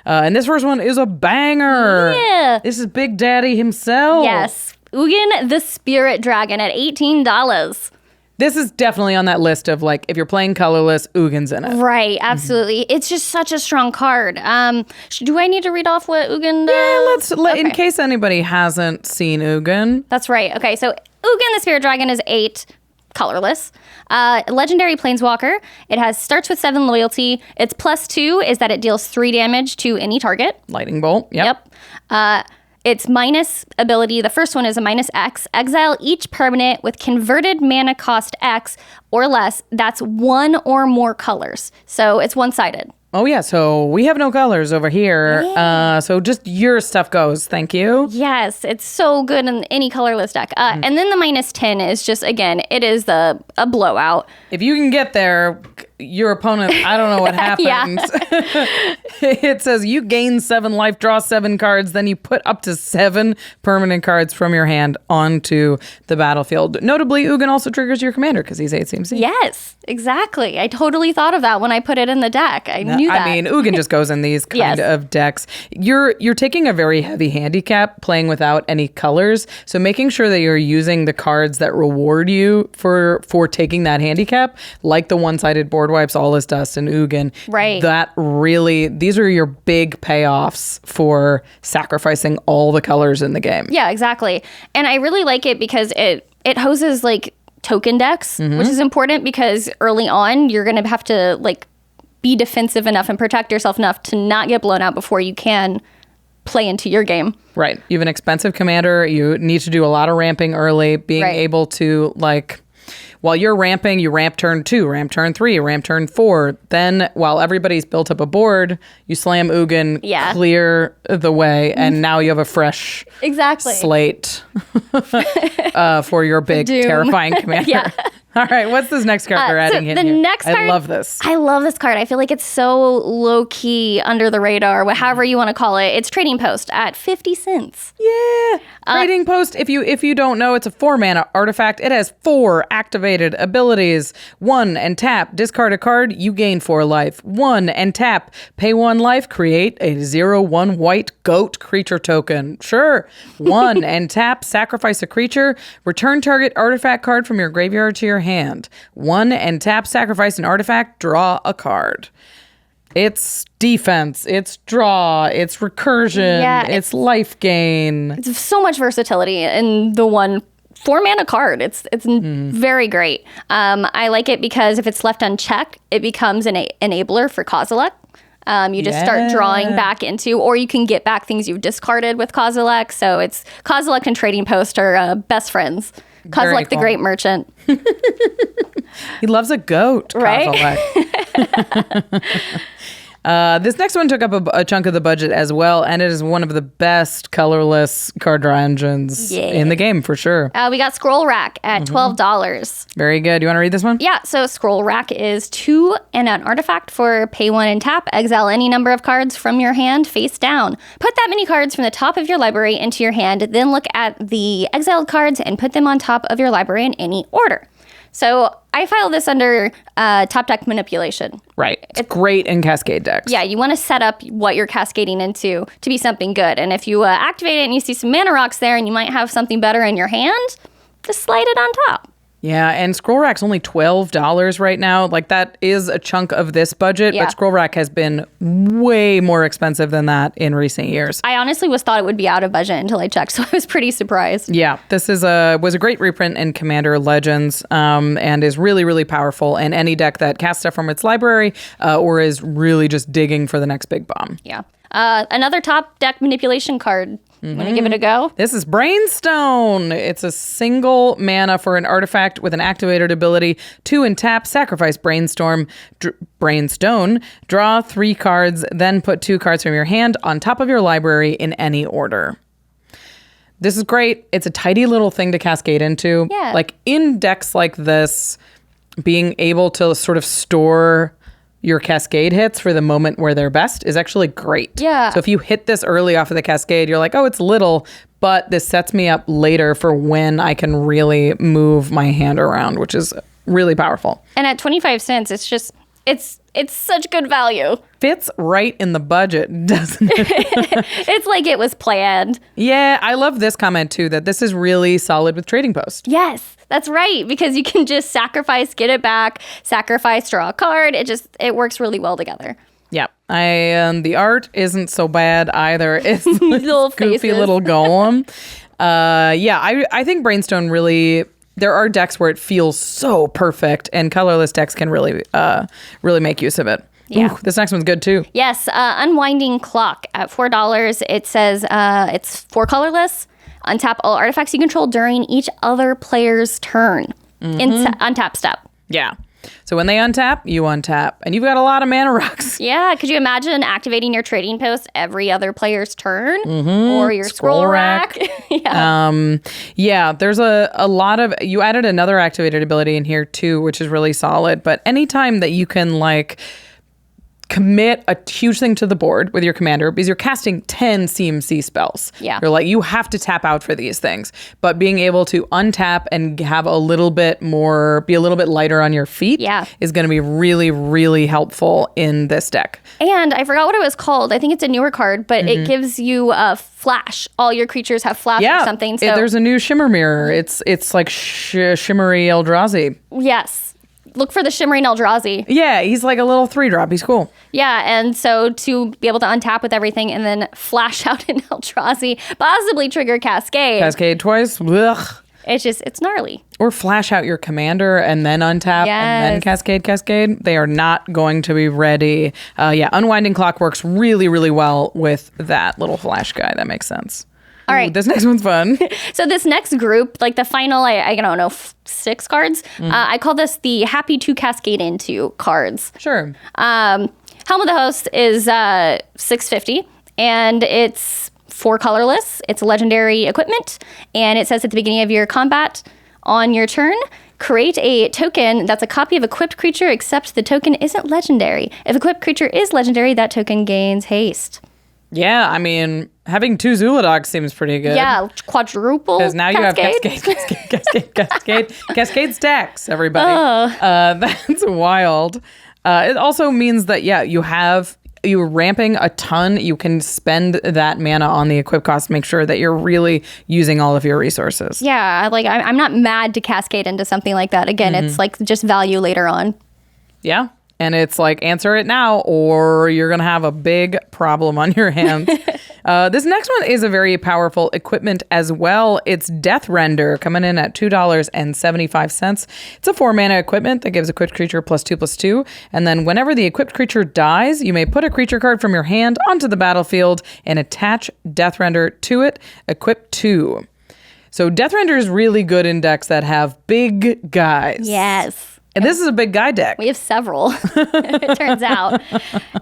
And this first one is a banger. Yeah. This is Big Daddy himself. Yes. Ugin the Spirit Dragon at $18. This is definitely on that list of like, if you're playing colorless, Ugin's in it. Right, absolutely. It's just such a strong card. Do I need to read off what Ugin does? Yeah, in case anybody hasn't seen Ugin. That's right. Okay, so Ugin the Spirit Dragon is 8, colorless. Legendary Planeswalker. It starts with 7 loyalty. Its +2 is that it deals 3 damage to any target. Lightning Bolt. Yep. Its minus ability, the first one is a -X. Exile each permanent with converted mana cost X or less. That's 1 or more colors. So it's one-sided. Oh, yeah. So we have no colors over here. So just your stuff goes. Thank you. Yes, it's so good in any colorless deck. And then the -10 is just, again, it is a blowout. If you can get there, your opponent, I don't know what happens. It says you gain 7 life, draw 7 cards, then you put up to 7 permanent cards from your hand onto the battlefield. Notably, Ugin also triggers your commander because he's 8 CMC. Yes, exactly. I totally thought of that when I put it in the deck. I knew that. I mean, Ugin just goes in these kind of decks. You're taking a very heavy handicap playing without any colors. So making sure that you're using the cards that reward you for taking that handicap, like the one-sided board wipes, All Is Dust, and Ugin. Right. That really, these are your big payoffs for sacrificing all the colors in the game. Yeah, exactly. And I really like it because it hoses like token decks, which is important because early on you're going to have to like be defensive enough and protect yourself enough to not get blown out before you can play into your game. Right. You have an expensive commander. You need to do a lot of ramping early, being able to like... While you're ramping, you ramp turn 2, ramp turn 3, ramp turn 4. Then, while everybody's built up a board, you slam Ugin, clear the way, and now you have a fresh slate for your big, terrifying commander. All right, what's this next card they're adding in here? Next card, I love this. I love this card. I feel like it's so low-key, under the radar, however you want to call it. It's Trading Post at 50 cents. Yeah. Trading Post, if you don't know, it's a 4-mana artifact. It has 4 activated abilities. 1 and tap, discard a card, you gain 4 life. 1 and tap, pay 1 life, create a 0/1 white goat creature token. Sure. 1 and tap, sacrifice a creature, return target artifact card from your graveyard to your hand. 1 and tap, sacrifice an artifact, draw a card. It's defense, it's draw, it's recursion, it's life gain. It's so much versatility in the one 4-mana card. It's very great. I like it because if it's left unchecked, it becomes an enabler for Kozilek. You just start drawing back into, or you can get back things you've discarded with Kozilek. So it's Kozilek and Trading Post are best friends. Kozilek the Great Merchant. He loves a goat, right? This next one took up a chunk of the budget as well, and it is one of the best colorless card draw engines in the game, for sure. We got Scroll Rack at $12. Very good. You want to read this one? Yeah, so Scroll Rack is 2 and an artifact for pay 1 and tap. Exile any number of cards from your hand face down. Put that many cards from the top of your library into your hand, then look at the exiled cards and put them on top of your library in any order. So I file this under top deck manipulation. Right. It's great in Cascade decks. Yeah, you want to set up what you're cascading into to be something good. And if you activate it and you see some mana rocks there and you might have something better in your hand, just slide it on top. Yeah, and Scroll Rack's only $12 right now. Like, that is a chunk of this budget, but Scroll Rack has been way more expensive than that in recent years. I honestly thought it would be out of budget until I checked, so I was pretty surprised. Yeah, this was a great reprint in Commander Legends, and is really, really powerful in any deck that casts stuff from its library or is really just digging for the next big bomb. Yeah. Another top deck manipulation card. Want to give it a go? This is Brainstone. It's a single mana for an artifact with an activated ability. 2 and tap, sacrifice Brainstone, draw 3 cards, then put 2 cards from your hand on top of your library in any order. This is great. It's a tidy little thing to cascade into. Yeah. Like, in decks like this, being able to sort of store your cascade hits for the moment where they're best is actually great. Yeah. So if you hit this early off of the cascade, you're like, oh, it's little, but this sets me up later for when I can really move my hand around, which is really powerful. And at 25 cents, it's just, it's such good value. Fits right in the budget, doesn't it? It's like it was planned. Yeah, I love this comment too, that this is really solid with Trading Post. Yes, that's right, because you can just sacrifice, get it back, sacrifice, draw a card. It works really well together. Yeah, the art isn't so bad either. It's Little goofy faces. little golem. I think Brainstone really... There are decks where it feels so perfect, and colorless decks can really make use of it. Yeah. Ooh, this next one's good too. Yes, Unwinding Clock at $4. It says it's 4 colorless. Untap all artifacts you control during each other player's turn. Untap step. Yeah. So when they untap, you untap. And you've got a lot of mana rocks. Yeah, could you imagine activating your trading post every other player's turn? Or your scroll rack? Yeah, there's a lot of... You added another activated ability in here too, which is really solid. But anytime that you can like... commit a huge thing to the board with your commander because you're casting 10 CMC spells. Yeah. You're like, you have to tap out for these things. But being able to untap and have a little bit more, be a little bit lighter on your feet is going to be really, really helpful in this deck. And I forgot what it was called. I think it's a newer card, but it gives you a flash. All your creatures have flash or something. So there's a new Shimmer Mirror. It's like Shimmery Eldrazi. Yes. Look for the Shimmering Eldrazi. Yeah, he's like a little 3-drop. He's cool. Yeah, and so to be able to untap with everything and then flash out an Eldrazi, possibly trigger Cascade. Cascade twice. Ugh. It's gnarly. Or flash out your commander and then untap and then cascade. They are not going to be ready. Unwinding Clock works really, really well with that little flash guy. That makes sense. All right. This next one's fun. So this next group, like the final, I don't know, 6 cards, I call this the Happy to Cascade Into cards. Sure. Helm of the Host is $6.50, and it's 4 colorless. It's legendary equipment, and it says at the beginning of your combat on your turn, create a token that's a copy of equipped creature, except the token isn't legendary. If equipped creature is legendary, that token gains haste. Yeah, I mean, having 2 Zhulodok seems pretty good. Yeah, quadruple. Because now you have Cascade stacks, everybody. That's wild. It also means that, you're ramping a ton. You can spend that mana on the equip cost, make sure that you're really using all of your resources. Yeah, like I'm not mad to cascade into something like that. Again, it's like just value later on. Yeah. And it's like, answer it now, or you're going to have a big problem on your hands. This next one is a very powerful equipment as well. It's Death Render, coming in at $2.75. It's a 4-mana equipment that gives equipped creature +2/+2. And then whenever the equipped creature dies, you may put a creature card from your hand onto the battlefield and attach Death Render to it, equip 2. So Death Render is really good in decks that have big guys. Yes. And this is a big guy deck. We have several, it turns out.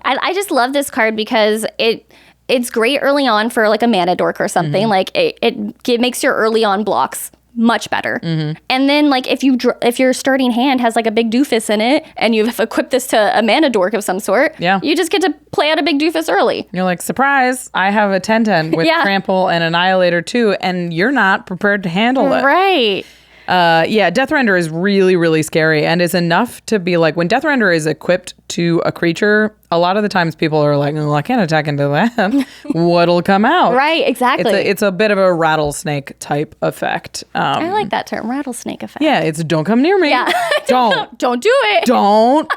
I just love this card because it's great early on for like a mana dork or something. Like it makes your early on blocks much better. And then like if your starting hand has like a big doofus in it and you've equipped this to a mana dork of some sort, you just get to play out a big doofus early. You're like, surprise, I have a 10/10 with Trample and Annihilator too, and you're not prepared to handle it. Right. Death Render is really, really scary and is enough to be like, when Death Render is equipped to a creature, a lot of the times people are like, oh, I can't attack into that. What'll come out? Right, exactly. It's a bit of a rattlesnake type effect. I like that term, rattlesnake effect. Yeah, it's don't come near me. Yeah. Don't do it. Don't.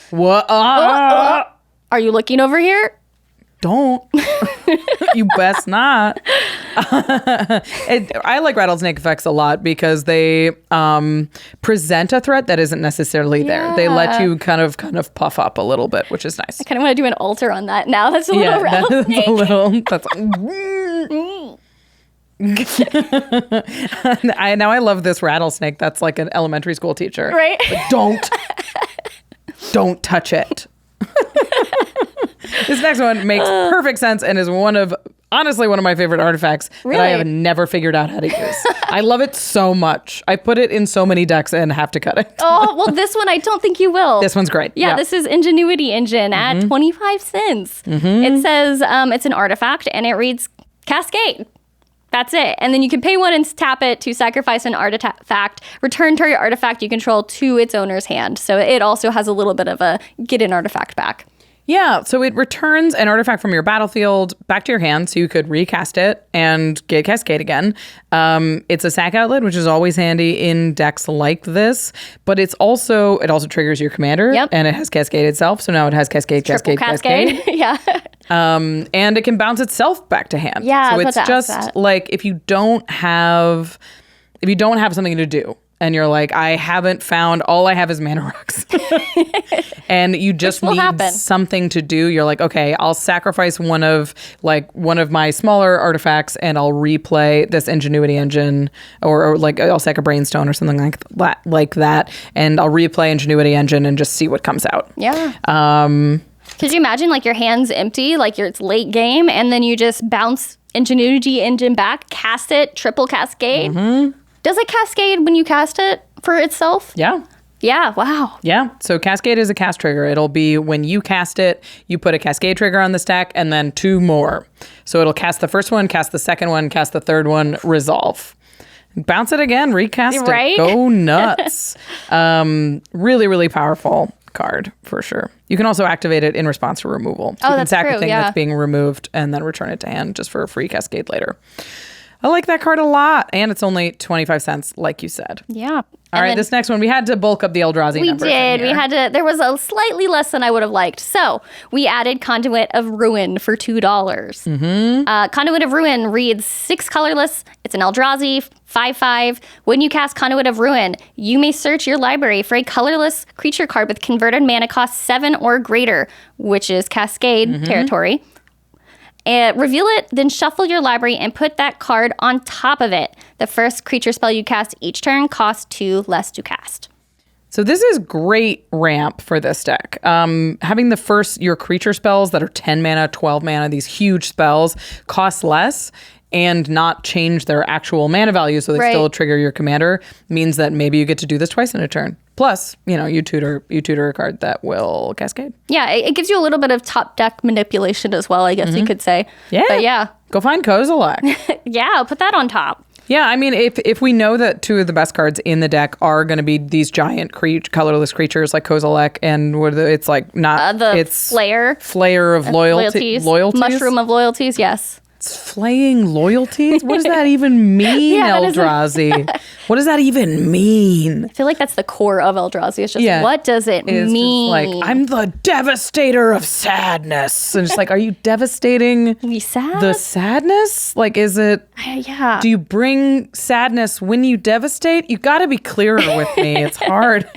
What? Are you looking over here? Don't. You best not. I like rattlesnake effects a lot because they present a threat that isn't necessarily there. They let you kind of puff up a little bit, which is nice. I kind of want to do an altar on that now. That's a little rattlesnake. Now I love this rattlesnake that's like an elementary school teacher. Right? Like, don't touch it. This next one makes perfect sense and is honestly one of my favorite artifacts that I have never figured out how to use. I love it so much. I put it in so many decks and have to cut it. Oh, well, this one I don't think you will. This one's great. Yeah, this is Ingenuity Engine at 25 cents. It says it's an artifact and it reads Cascade. That's it. And then you can pay 1 and tap it to sacrifice an artifact, return target artifact you control to its owner's hand. So it also has a little bit of a get an artifact back. Yeah, so it returns an artifact from your battlefield back to your hand, so you could recast it and get Cascade again. It's a sack outlet, which is always handy in decks like this, but it also triggers your commander, and it has Cascade itself, so now it has Cascade. Yeah. And it can bounce itself back to hand. Yeah, so it's just like if you don't have something to do, and you're like, I haven't found, all I have is mana rocks. And you just need something to do. You're like, okay, I'll sacrifice one of my smaller artifacts and I'll replay this Ingenuity Engine, or like I'll sack a Brainstone or something like that, and I'll replay Ingenuity Engine and just see what comes out. Yeah. Could you imagine like your hand's empty, like it's late game, and then you just bounce Ingenuity Engine back, cast it, triple cascade? Does it cascade when you cast it for itself? Yeah. Yeah, wow. Yeah, so Cascade is a cast trigger. It'll be when you cast it, you put a Cascade trigger on the stack and then 2 more. So it'll cast the first one, cast the second one, cast the third one, resolve. Bounce it again, recast it. Go nuts. Really, really powerful card for sure. You can also activate it in response to removal. So you can sack a thing that's being removed and then return it to hand just for a free Cascade later. I like that card a lot, and it's only 25 cents, like you said. Yeah. All right, this next one, we had to bulk up the Eldrazi numbers. We did. We had to. There was a slightly less than I would have liked. So we added Conduit of Ruin for $2. Conduit of Ruin reads 6 colorless. It's an Eldrazi, 5/5. When you cast Conduit of Ruin, you may search your library for a colorless creature card with converted mana cost 7 or greater, which is Cascade territory. Reveal it, then shuffle your library and put that card on top of it. The first creature spell you cast each turn costs 2 less to cast. So this is great ramp for this deck. Having your creature spells that are 10 mana, 12 mana, these huge spells cost less and not change their actual mana value so they still trigger your commander means that maybe you get to do this twice in a turn. Plus, you tutor a card that will cascade. Yeah, it gives you a little bit of top deck manipulation as well, I guess you could say. Yeah. But yeah. Go find Kozilek. Yeah, put that on top. Yeah, I mean, if we know that 2 of the best cards in the deck are going to be these giant colorless creatures like Kozilek, and it's like not it's Flayer of loyalties, Mushroom of Loyalties, yes. It's flaying loyalties? What does that even mean, Eldrazi? What does that even mean? I feel like that's the core of Eldrazi. It's just, what does it mean? Just like, I'm the devastator of sadness. And it's like, are you devastating the sadness? Like, is it... Yeah. Do you bring sadness when you devastate? You got to be clearer with me. It's hard.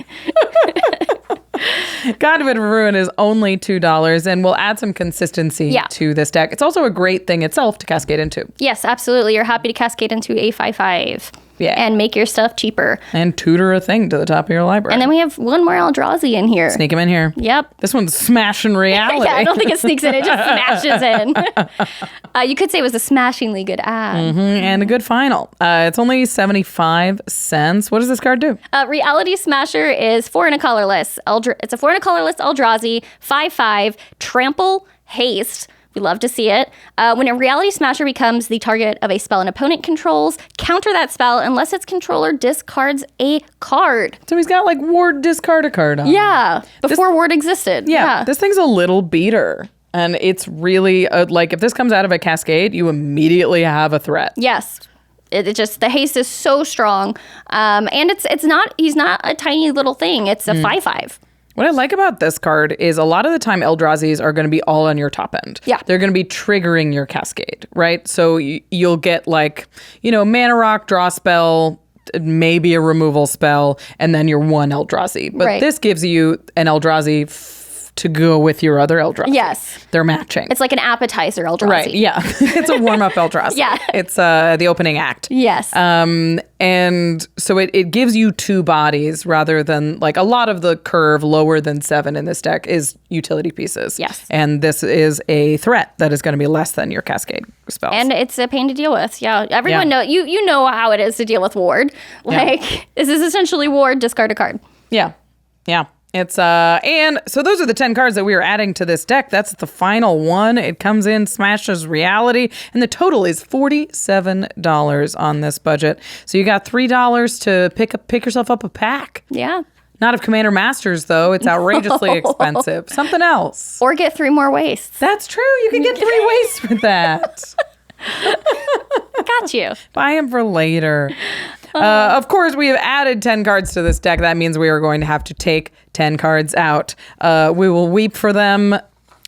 Conduit of Ruin is only $2, and we'll add some consistency to this deck. It's also a great thing itself to cascade into. Yes, absolutely. You're happy to cascade into a 5/5. Yeah. And make your stuff cheaper. And tutor a thing to the top of your library. And then we have one more Eldrazi in here. Sneak him in here. Yep. This one's smashing reality. Yeah, I don't think it sneaks in. It just smashes in. You could say it was a smashingly good ad. And a good final. It's only 75 cents. What does this card do? Reality Smasher is 4 and a colorless. It's a 4 and a colorless Eldrazi, 5/5, trample, haste. We love to see it. When a Reality Smasher becomes the target of a spell an opponent controls, counter that spell unless its controller discards a card. So he's got like Ward discard a card on. Yeah, before Ward existed. Yeah, this thing's a little beater. And it's really, like, if this comes out of a Cascade, you immediately have a threat. Yes. It just, the haste is so strong. And he's not a tiny little thing. It's a 5/5. What I like about this card is a lot of the time Eldrazi's are going to be all on your top end. Yeah. They're going to be triggering your Cascade, right? So you'll get like, mana rock, draw spell, maybe a removal spell, and then your one Eldrazi. But this gives you an Eldrazi to go with your other Eldrazi. Yes. They're matching. It's like an appetizer Eldrazi. Right, yeah. It's a warm-up Eldrazi. Yeah. It's the opening act. Yes. And so it gives you 2 bodies rather than, like, a lot of the curve lower than 7 in this deck is utility pieces. Yes. And this is a threat that is going to be less than your Cascade spells. And it's a pain to deal with. Yeah. Everyone know you know how it is to deal with Ward. Like, this is essentially Ward, discard a card. Yeah. Yeah. It's and so those are the 10 cards that we are adding to this deck. That's the final one. It comes in, smashes reality, and the total is $47 on this budget. So you got $3 to pick yourself up a pack. Yeah. Not of Commander Masters though. It's outrageously expensive. Something else. Or get 3 more wastes. That's true. You can get 3 wastes with that. Got you. Buy them for later. Of course, we have added 10 cards to this deck. That means we are going to have to take 10 cards out. We will weep for them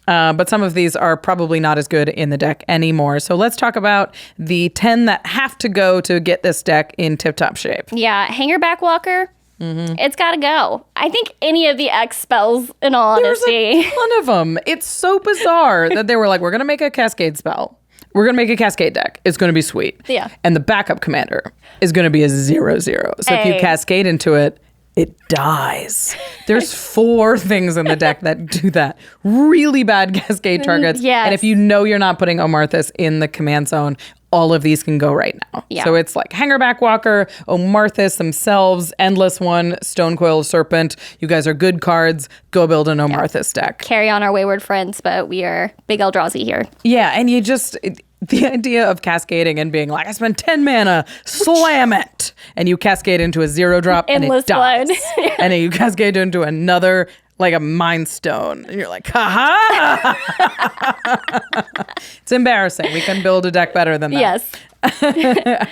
But some of these are probably not as good in the deck anymore. So let's talk about the 10 that have to go to get this deck in tip-top shape. Yeah, Hangerback Walker. It's got to go. I think any of the X spells, in all honesty. There's a ton of them. It's so bizarre that they were like, we're going to make a Cascade spell. We're going to make a Cascade deck. It's going to be sweet. Yeah. And the backup commander is going to be a 0/0. So if you Cascade into it, it dies. There's 4 things in the deck that do that. Really bad Cascade targets. Yes. And if you know you're not putting Omarthis in the command zone, all of these can go right now. Yeah. So it's like Hangerback Walker, Omarthis themselves, Endless One, Stonecoil Serpent. You guys are good cards. Go build an Omarthis deck. Carry on our wayward friends, but we are big Eldrazi here. Yeah, and you just... the idea of cascading and being like, I spent 10 mana, slam it. And you cascade into a 0-drop and Endless it dies. One. And then you cascade into another, like a Mind Stone. And you're like, ha ha. It's embarrassing. We can build a deck better than that. Yes.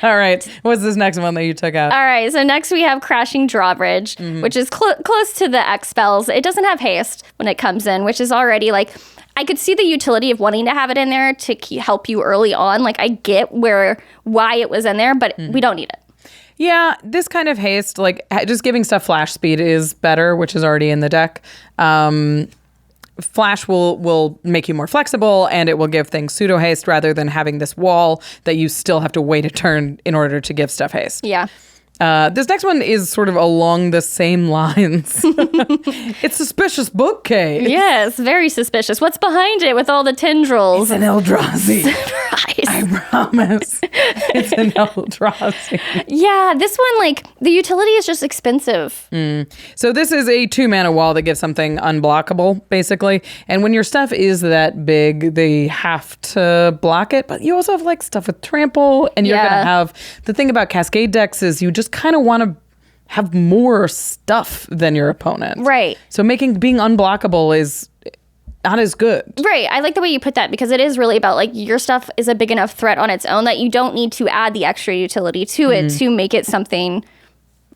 All right. What's this next one that you took out? All right. So next we have Crashing Drawbridge, which is close to the X spells. It doesn't have haste when it comes in, which is already like... I could see the utility of wanting to have it in there to help you early on. Like, I get why it was in there, but we don't need it. Yeah, this kind of haste, like just giving stuff flash speed is better, which is already in the deck. Flash will make you more flexible, and it will give things pseudo haste rather than having this wall that you still have to wait a turn in order to give stuff haste. Yeah. This next one is sort of along the same lines. It's Suspicious Bookcase. Yes, very suspicious. What's behind it with all the tendrils? It's an Eldrazi. Surprise. I promise. It's an Eldrazi. Yeah, this one, like, the utility is just expensive. So this is a 2-mana wall that gives something unblockable, basically. And when your stuff is that big, they have to block it. But you also have, like, stuff with trample. And you're going to have... The thing about Cascade decks is you just kind of want to have more stuff than your opponent. Right. So being unblockable is not as good. Right. I like the way you put that because it is really about like your stuff is a big enough threat on its own that you don't need to add the extra utility to it to make it something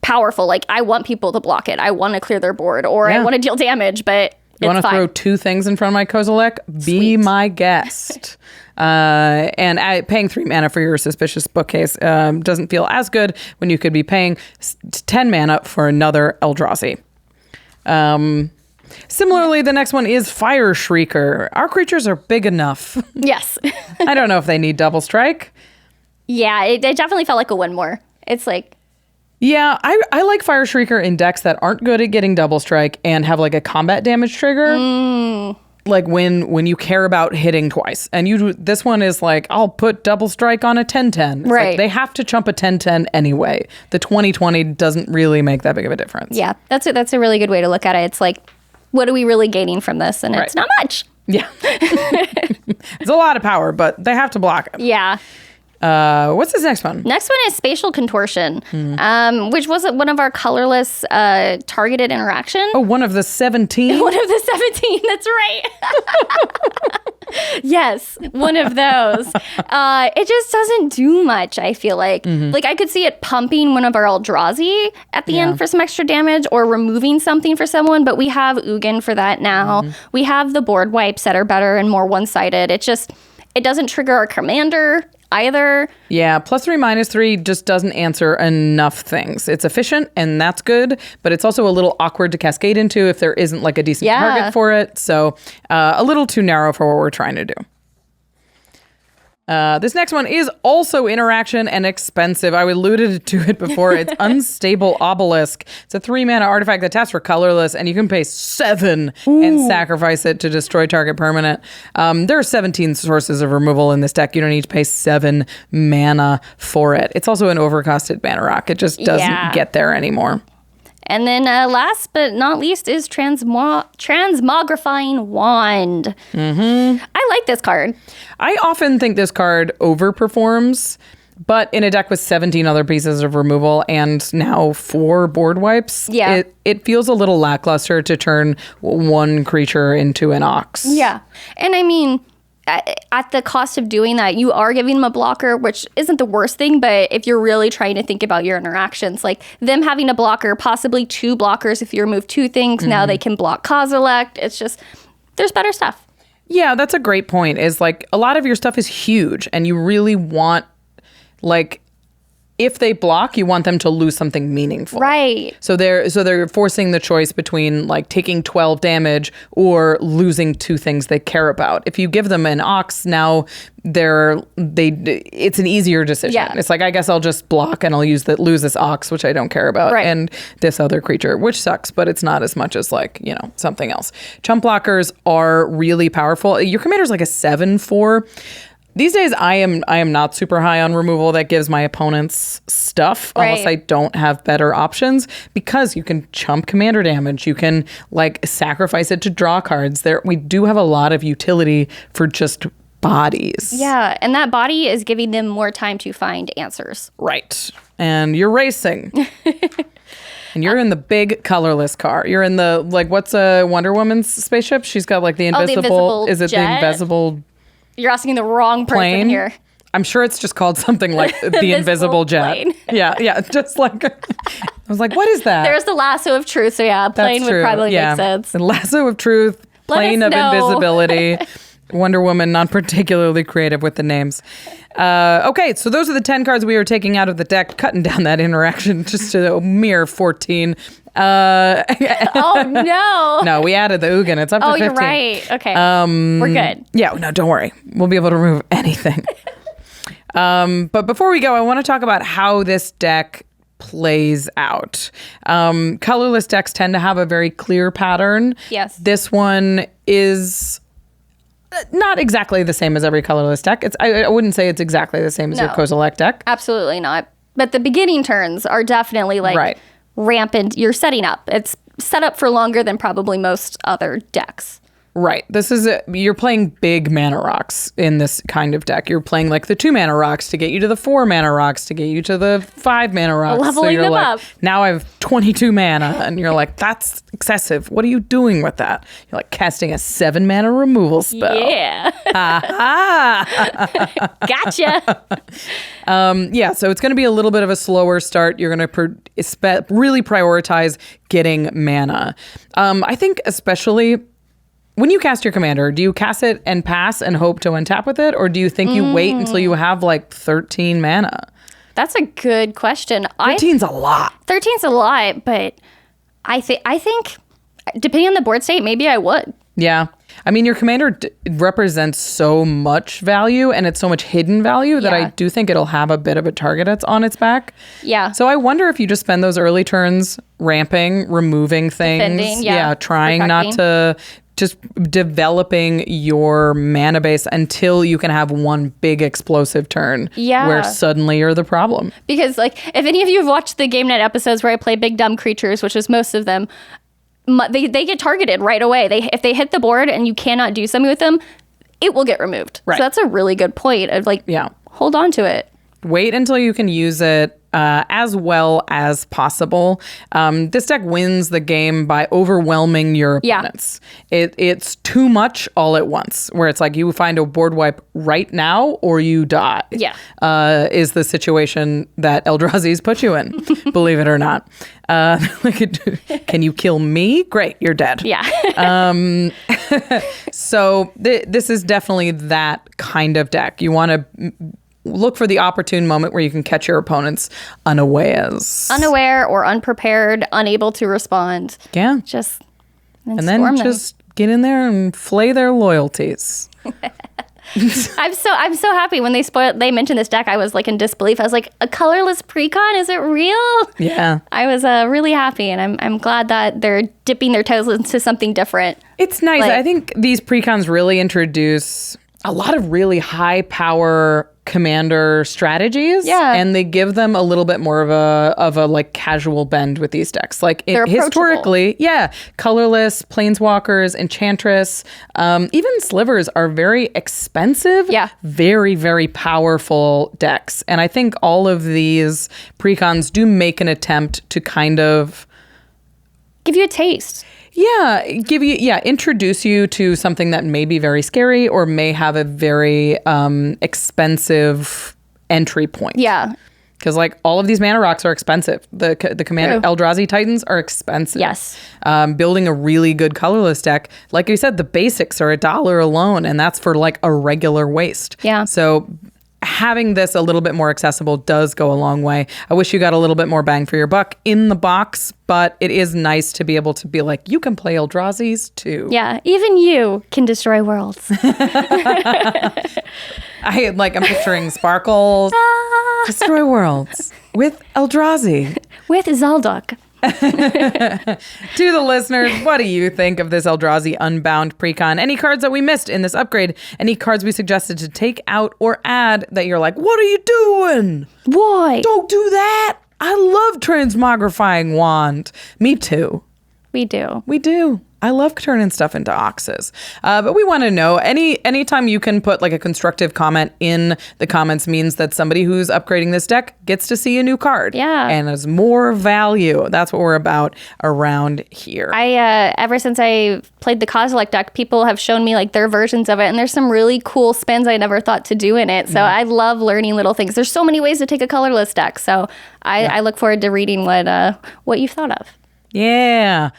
powerful. Like I want people to block it. I want to clear their board or I want to deal damage, but you want to throw 2 things in front of my Kozilek? Be my guest. And paying 3 mana for your Suspicious Bookcase doesn't feel as good when you could be paying 10 mana for another Eldrazi. Similarly, the next one is Fire Shrieker. Our creatures are big enough. Yes. I don't know if they need double strike. Yeah, it definitely felt like a one more. It's like... Yeah, I like Fire Shrieker in decks that aren't good at getting double strike and have like a combat damage trigger. Like when you care about hitting twice. And this one is like, I'll put double strike on a 10/10. It's right. Like they have to chump a 10/10 anyway. The 20/20 doesn't really make that big of a difference. Yeah, that's a really good way to look at it. It's like, what are we really gaining from this? And it's not much. Yeah. It's a lot of power, but they have to block it. Yeah. What's this next one? Next one is Spatial Contortion, which was one of our colorless targeted interaction. Oh, one of the 17? One of the 17, that's right. Yes, one of those. It just doesn't do much, I feel like. Like, I could see it pumping one of our Eldrazi at the end for some extra damage or removing something for someone, but we have Ugin for that now. We have the board wipes that are better and more one-sided. It doesn't trigger our commander either. Yeah, +3/-3 just doesn't answer enough things. It's efficient and that's good, but it's also a little awkward to cascade into if there isn't like a decent target for it. So a little too narrow for what we're trying to do. This next one is also interaction and expensive. I alluded to it before. It's Unstable Obelisk. It's a 3-mana artifact that taps for colorless, and you can pay 7 and sacrifice it to destroy target permanent. There are 17 sources of removal in this deck. You don't need to pay 7 mana for it. It's also an overcosted mana rock. It just doesn't get there anymore. And then last but not least is Transmogrifying Wand. I like this card. I often think this card overperforms, but in a deck with 17 other pieces of removal and now 4 board wipes, it feels a little lackluster to turn one creature into an Ox. Yeah. And I mean... at the cost of doing that, you are giving them a blocker, which isn't the worst thing, but if you're really trying to think about your interactions, like them having a blocker, possibly 2 blockers if you remove 2 things, now they can block Kozilek. It's just, there's better stuff. Yeah, that's a great point. Is like a lot of your stuff is huge and you really want, like, if they block, you want them to lose something meaningful. Right. So they're forcing the choice between like taking 12 damage or losing 2 things they care about. If you give them an Ox, now it's an easier decision. Yeah. It's like, I guess I'll just block and I'll lose this Ox, which I don't care about, Right. and this other creature, which sucks, but it's not as much as like, something else. Chump blockers are really powerful. Your commander's like a 7/4. These days, I am not super high on removal that gives my opponents stuff, unless I don't have better options, because you can chump commander damage. You can like sacrifice it to draw cards. We do have a lot of utility for just bodies. Yeah, and that body is giving them more time to find answers. Right. And you're racing. And you're in the big colorless car. You're in the, like, what's a Wonder Woman's spaceship? She's got like the invisible is it jet? the invisible You're asking the wrong person plane here. I'm sure it's just called something like the invisible jet. plane. Yeah, just like I was like, what is that? There's the lasso of truth, so yeah, plane That's would true. probably Yeah. make sense. The lasso of truth, plane us of know. invisibility. Wonder Woman, not particularly creative with the names. Okay, so those are the 10 cards we are taking out of the deck, cutting down that interaction just to a mere 14. Oh no! No, we added the Ugin. It's up to 15. You're right. Okay, we're good. Yeah, no, don't worry. We'll be able to remove anything. But before we go, I want to talk about how this deck plays out. Colorless decks tend to have a very clear pattern. Yes. This one is not exactly the same as every colorless deck. I wouldn't say it's exactly the same as your No. Kozilek deck. Absolutely not. But the beginning turns are definitely like Right. rampant. You're setting up. It's set up for longer than probably most other decks. Right. You're playing big mana rocks in this kind of deck. You're playing like the 2 mana rocks to get you to the 4 mana rocks to get you to the 5 mana rocks. Leveling you're them like, up. now I have 22 mana. And you're like, that's excessive. What are you doing with that? You're like casting a 7 mana removal spell. Yeah. Gotcha. Yeah, so it's going to be a little bit of a slower start. You're going to really prioritize getting mana. I think especially when you cast your commander, do you cast it and pass and hope to untap with it? Or do you think you wait until you have like 13 mana? That's a good question. 13's a lot. 13's a lot, but I think depending on the board state, maybe I would. Yeah. I mean, your commander represents so much value and it's so much hidden value that I Yeah. do think it'll have a bit of a target on its back. Yeah. So I wonder if you just spend those early turns ramping, removing things. Defending, yeah. Trying Protecting. not to just developing your mana base until you can have one big explosive turn Yeah. where suddenly you're the problem. Because like if any of you have watched the Game Night episodes where I play big dumb creatures, which is most of them, they get targeted right away. If they hit the board and you cannot do something with them, it will get removed. Right. So that's a really good point of like, Yeah. hold on to it. Wait until you can use it as well as possible. This deck wins the game by overwhelming your Yeah. opponents. It's too much all at once, where it's like you find a board wipe right now or you die. Yeah. Is the situation that Eldrazi's put you in, believe it or not. Can you kill me? Great, you're dead. Yeah. So this is definitely that kind of deck. You want to look for the opportune moment where you can catch your opponents unawares. Unaware or unprepared, unable to respond. Yeah. Just And storm then them. just get in there and flay their loyalties. I'm so happy when they mentioned this deck. I was like in disbelief. I was like, a colorless Precon? Is it real? Yeah. I was really happy, and I'm glad that they're dipping their toes into something different. It's nice. Like- I think these precons really introduce a lot of really high power commander strategies. Yeah. And they give them a little bit more of a like casual bend with these decks. Like They're approachable. historically, yeah, colorless, planeswalkers, enchantress, even slivers are very expensive. Yeah. Very, very powerful decks. And I think all of these precons do make an attempt to kind of Give you a taste. Yeah, introduce you to something that may be very scary or may have a very expensive entry point. Yeah. Because like all of these mana rocks are expensive. The command True. Eldrazi Titans are expensive. Yes. Building a really good colorless deck, like you said, the basics are $1 alone, and that's for like a regular waste. Yeah. So having this a little bit more accessible does go a long way. I wish you got a little bit more bang for your buck in the box, but it is nice to be able to be like, you can play Eldrazi's too. Yeah, even you can destroy worlds. I'm picturing sparkles, destroy worlds with Eldrazi. With Zhulodok. To the listeners, what do you think of this Eldrazi Unbound Precon? Any cards that we missed in this upgrade? Any cards we suggested to take out or add that you're like, what are you doing? Why? Don't do that. I love Transmogrifying Wand. Me too. We do. We do. I love turning stuff into oxes. But we want to know, anytime you can put like a constructive comment in the comments means that somebody who's upgrading this deck gets to see a new card. Yeah. And has more value. That's what we're about around here. Ever since I played the Kozilek deck, people have shown me like their versions of it, and there's some really cool spins I never thought to do in it. So I love learning little things. There's so many ways to take a colorless deck. So I look forward to reading what you've thought of. Yeah.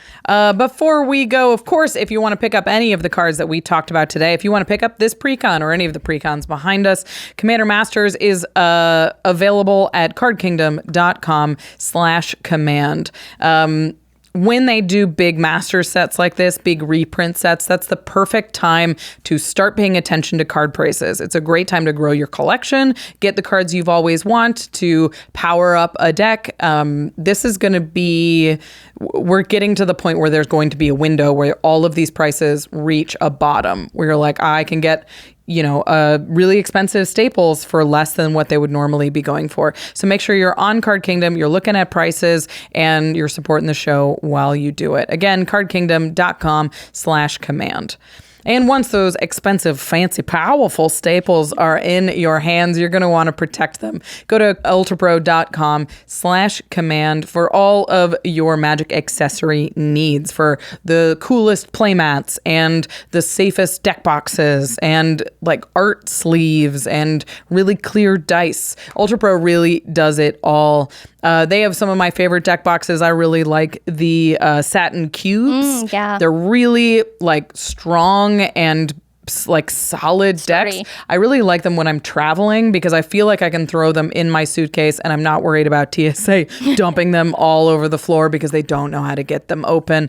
Before we go, of course, if you want to pick up any of the cards that we talked about today, if you want to pick up this Precon or any of the Precons behind us, Commander Masters is available at cardkingdom.com/command. When they do big master sets like this, big reprint sets, that's the perfect time to start paying attention to card prices. It's a great time to grow your collection, get the cards you've always want, to power up a deck. This is going to be, we're getting to the point where there's going to be a window where all of these prices reach a bottom, where you're like, I can get really expensive staples for less than what they would normally be going for. So make sure you're on Card Kingdom, you're looking at prices, and you're supporting the show while you do it. Again, cardkingdom.com/command. And once those expensive, fancy, powerful staples are in your hands, you're going to want to protect them. Go to ultrapro.com/command for all of your Magic accessory needs, for the coolest playmats and the safest deck boxes and like art sleeves and really clear dice. UltraPro really does it all. They have some of my favorite deck boxes. I really like the satin cubes. Yeah. They're really like strong and like solid Sturdy. decks. I really like them when I'm traveling because I feel like I can throw them in my suitcase and I'm not worried about TSA dumping them all over the floor because they don't know how to get them open.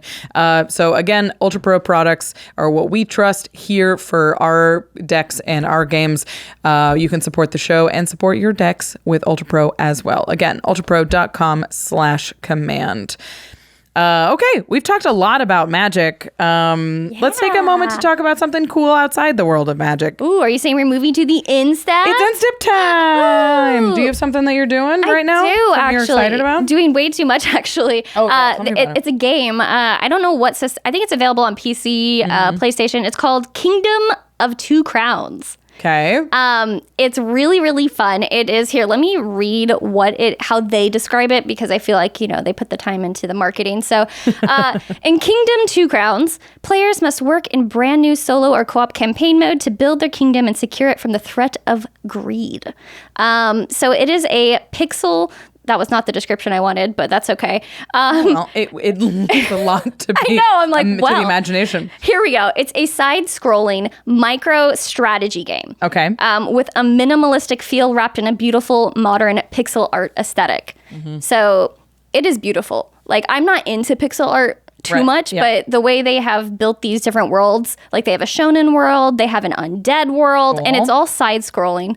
So again, Ultra Pro products are what we trust here for our decks and our games. You can support the show and support your decks with Ultra Pro as well. Again, ultrapro.com/command. Okay, we've talked a lot about Magic. Let's take a moment to talk about something cool outside the world of Magic. Ooh, are you saying we're moving to the in-step? It's in-step time. Ooh. Do you have something that you're doing right now? I do, something actually. You're excited about? Doing way too much, actually. Oh, tell me about it. It's a game. I don't know what system. I think it's available on PC, PlayStation. It's called Kingdom of Two Crowns. Okay. It's really, really fun. It is here. Let me read how they describe it, because I feel like, they put the time into the marketing. So, in Kingdom Two Crowns, players must work in brand new solo or co-op campaign mode to build their kingdom and secure it from the threat of greed. So it is a pixel. That was not the description I wanted, but that's okay. Well, it leaves a lot to be. I know. I'm like, to the imagination. Here we go. It's a side-scrolling micro strategy game. Okay. With a minimalistic feel wrapped in a beautiful modern pixel art aesthetic. Mm-hmm. So it is beautiful. Like, I'm not into pixel art too much, but the way they have built these different worlds, like they have a shonen world, they have an undead world, and it's all side-scrolling.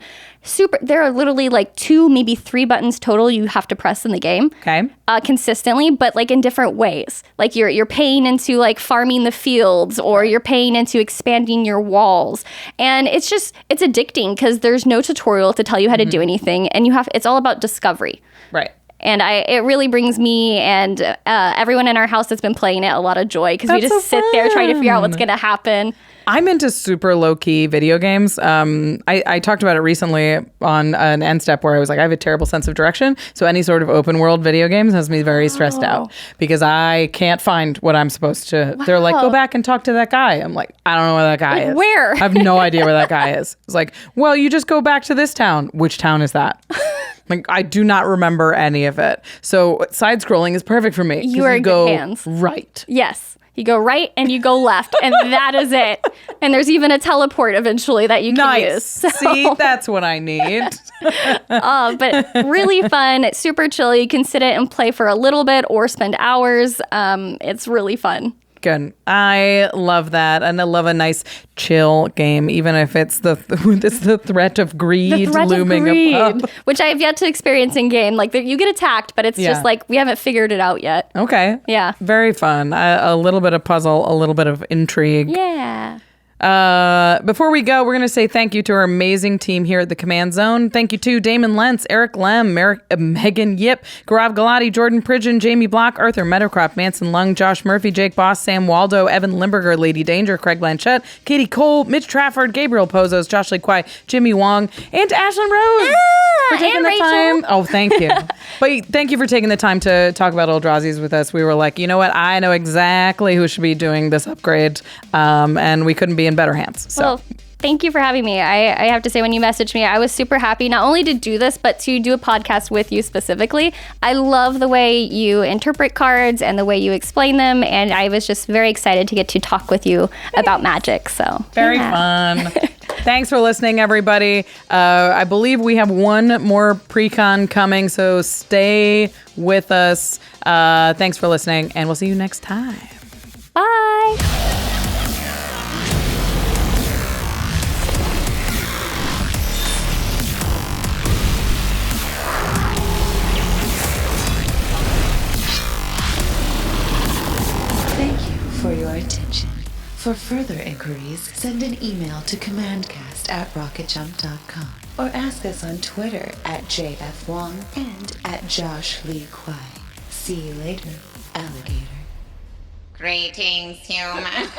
There are literally like 2, maybe 3 buttons total you have to press in the game. Okay. Consistently, but like in different ways. Like you're paying into like farming the fields, or you're paying into expanding your walls. And it's addicting because there's no tutorial to tell you how to do anything, and it's all about discovery. Right. And it really brings me and everyone in our house that's been playing it a lot of joy, because we just sit there trying to figure out what's going to happen. I'm into super low-key video games. I talked about it recently on an end step where I was like, I have a terrible sense of direction. So any sort of open world video games has me very stressed out because I can't find what I'm supposed to. Wow. They're like, go back and talk to that guy. I'm like, I don't know where that guy is. Where? I have no idea where that guy is. It's like, well, you just go back to this town. Which town is that? Like, I do not remember any of it. So side-scrolling is perfect for me. 'cause You are in go good hands. right. Yes. You go right and you go left, and that is it. And there's even a teleport eventually that you can use. So, See, that's what I need. but really fun. It's super chill. You can sit it and play for a little bit or spend hours. It's really fun. Good. I love that. And I love a nice chill game, even if it's the threat of greed looming up. Which I have yet to experience in game. Like, you get attacked, but it's just like, we haven't figured it out yet. Okay. Yeah. Very fun. A little bit of puzzle, a little bit of intrigue. Yeah. Before we go, we're going to say thank you to our amazing team here at the Command Zone. Thank you to Damon Lentz, Eric Lem, Megan Yip, Gaurav Galati, Jordan Pridgeon, Jamie Block, Arthur Meadowcroft, Manson Lung, Josh Murphy, Jake Boss, Sam Waldo, Evan Limburger, Lady Danger, Craig Blanchett, Katie Cole, Mitch Trafford, Gabriel Pozos, Josh Lee Kwai, Jimmy Wong, and Ashlen Rose for taking the time. Oh, thank you. But thank you for taking the time to talk about Eldrazi's with us. We were like, you know what? I know exactly who should be doing this upgrade, and we couldn't be in better hands. So. Well, thank you for having me. I have to say, when you messaged me, I was super happy not only to do this, but to do a podcast with you specifically. I love the way you interpret cards and the way you explain them, and I was just very excited to get to talk with you about Magic. So very fun. Thanks for listening, everybody. I believe we have one more Precon coming, so stay with us. Thanks for listening, and we'll see you next time. Bye. Thank you for your attention. For further inquiries, send an email to commandcast@rocketjump.com or ask us on Twitter @JFWong and @Josh Lee Kwai. See you later, alligator. Greetings, humans.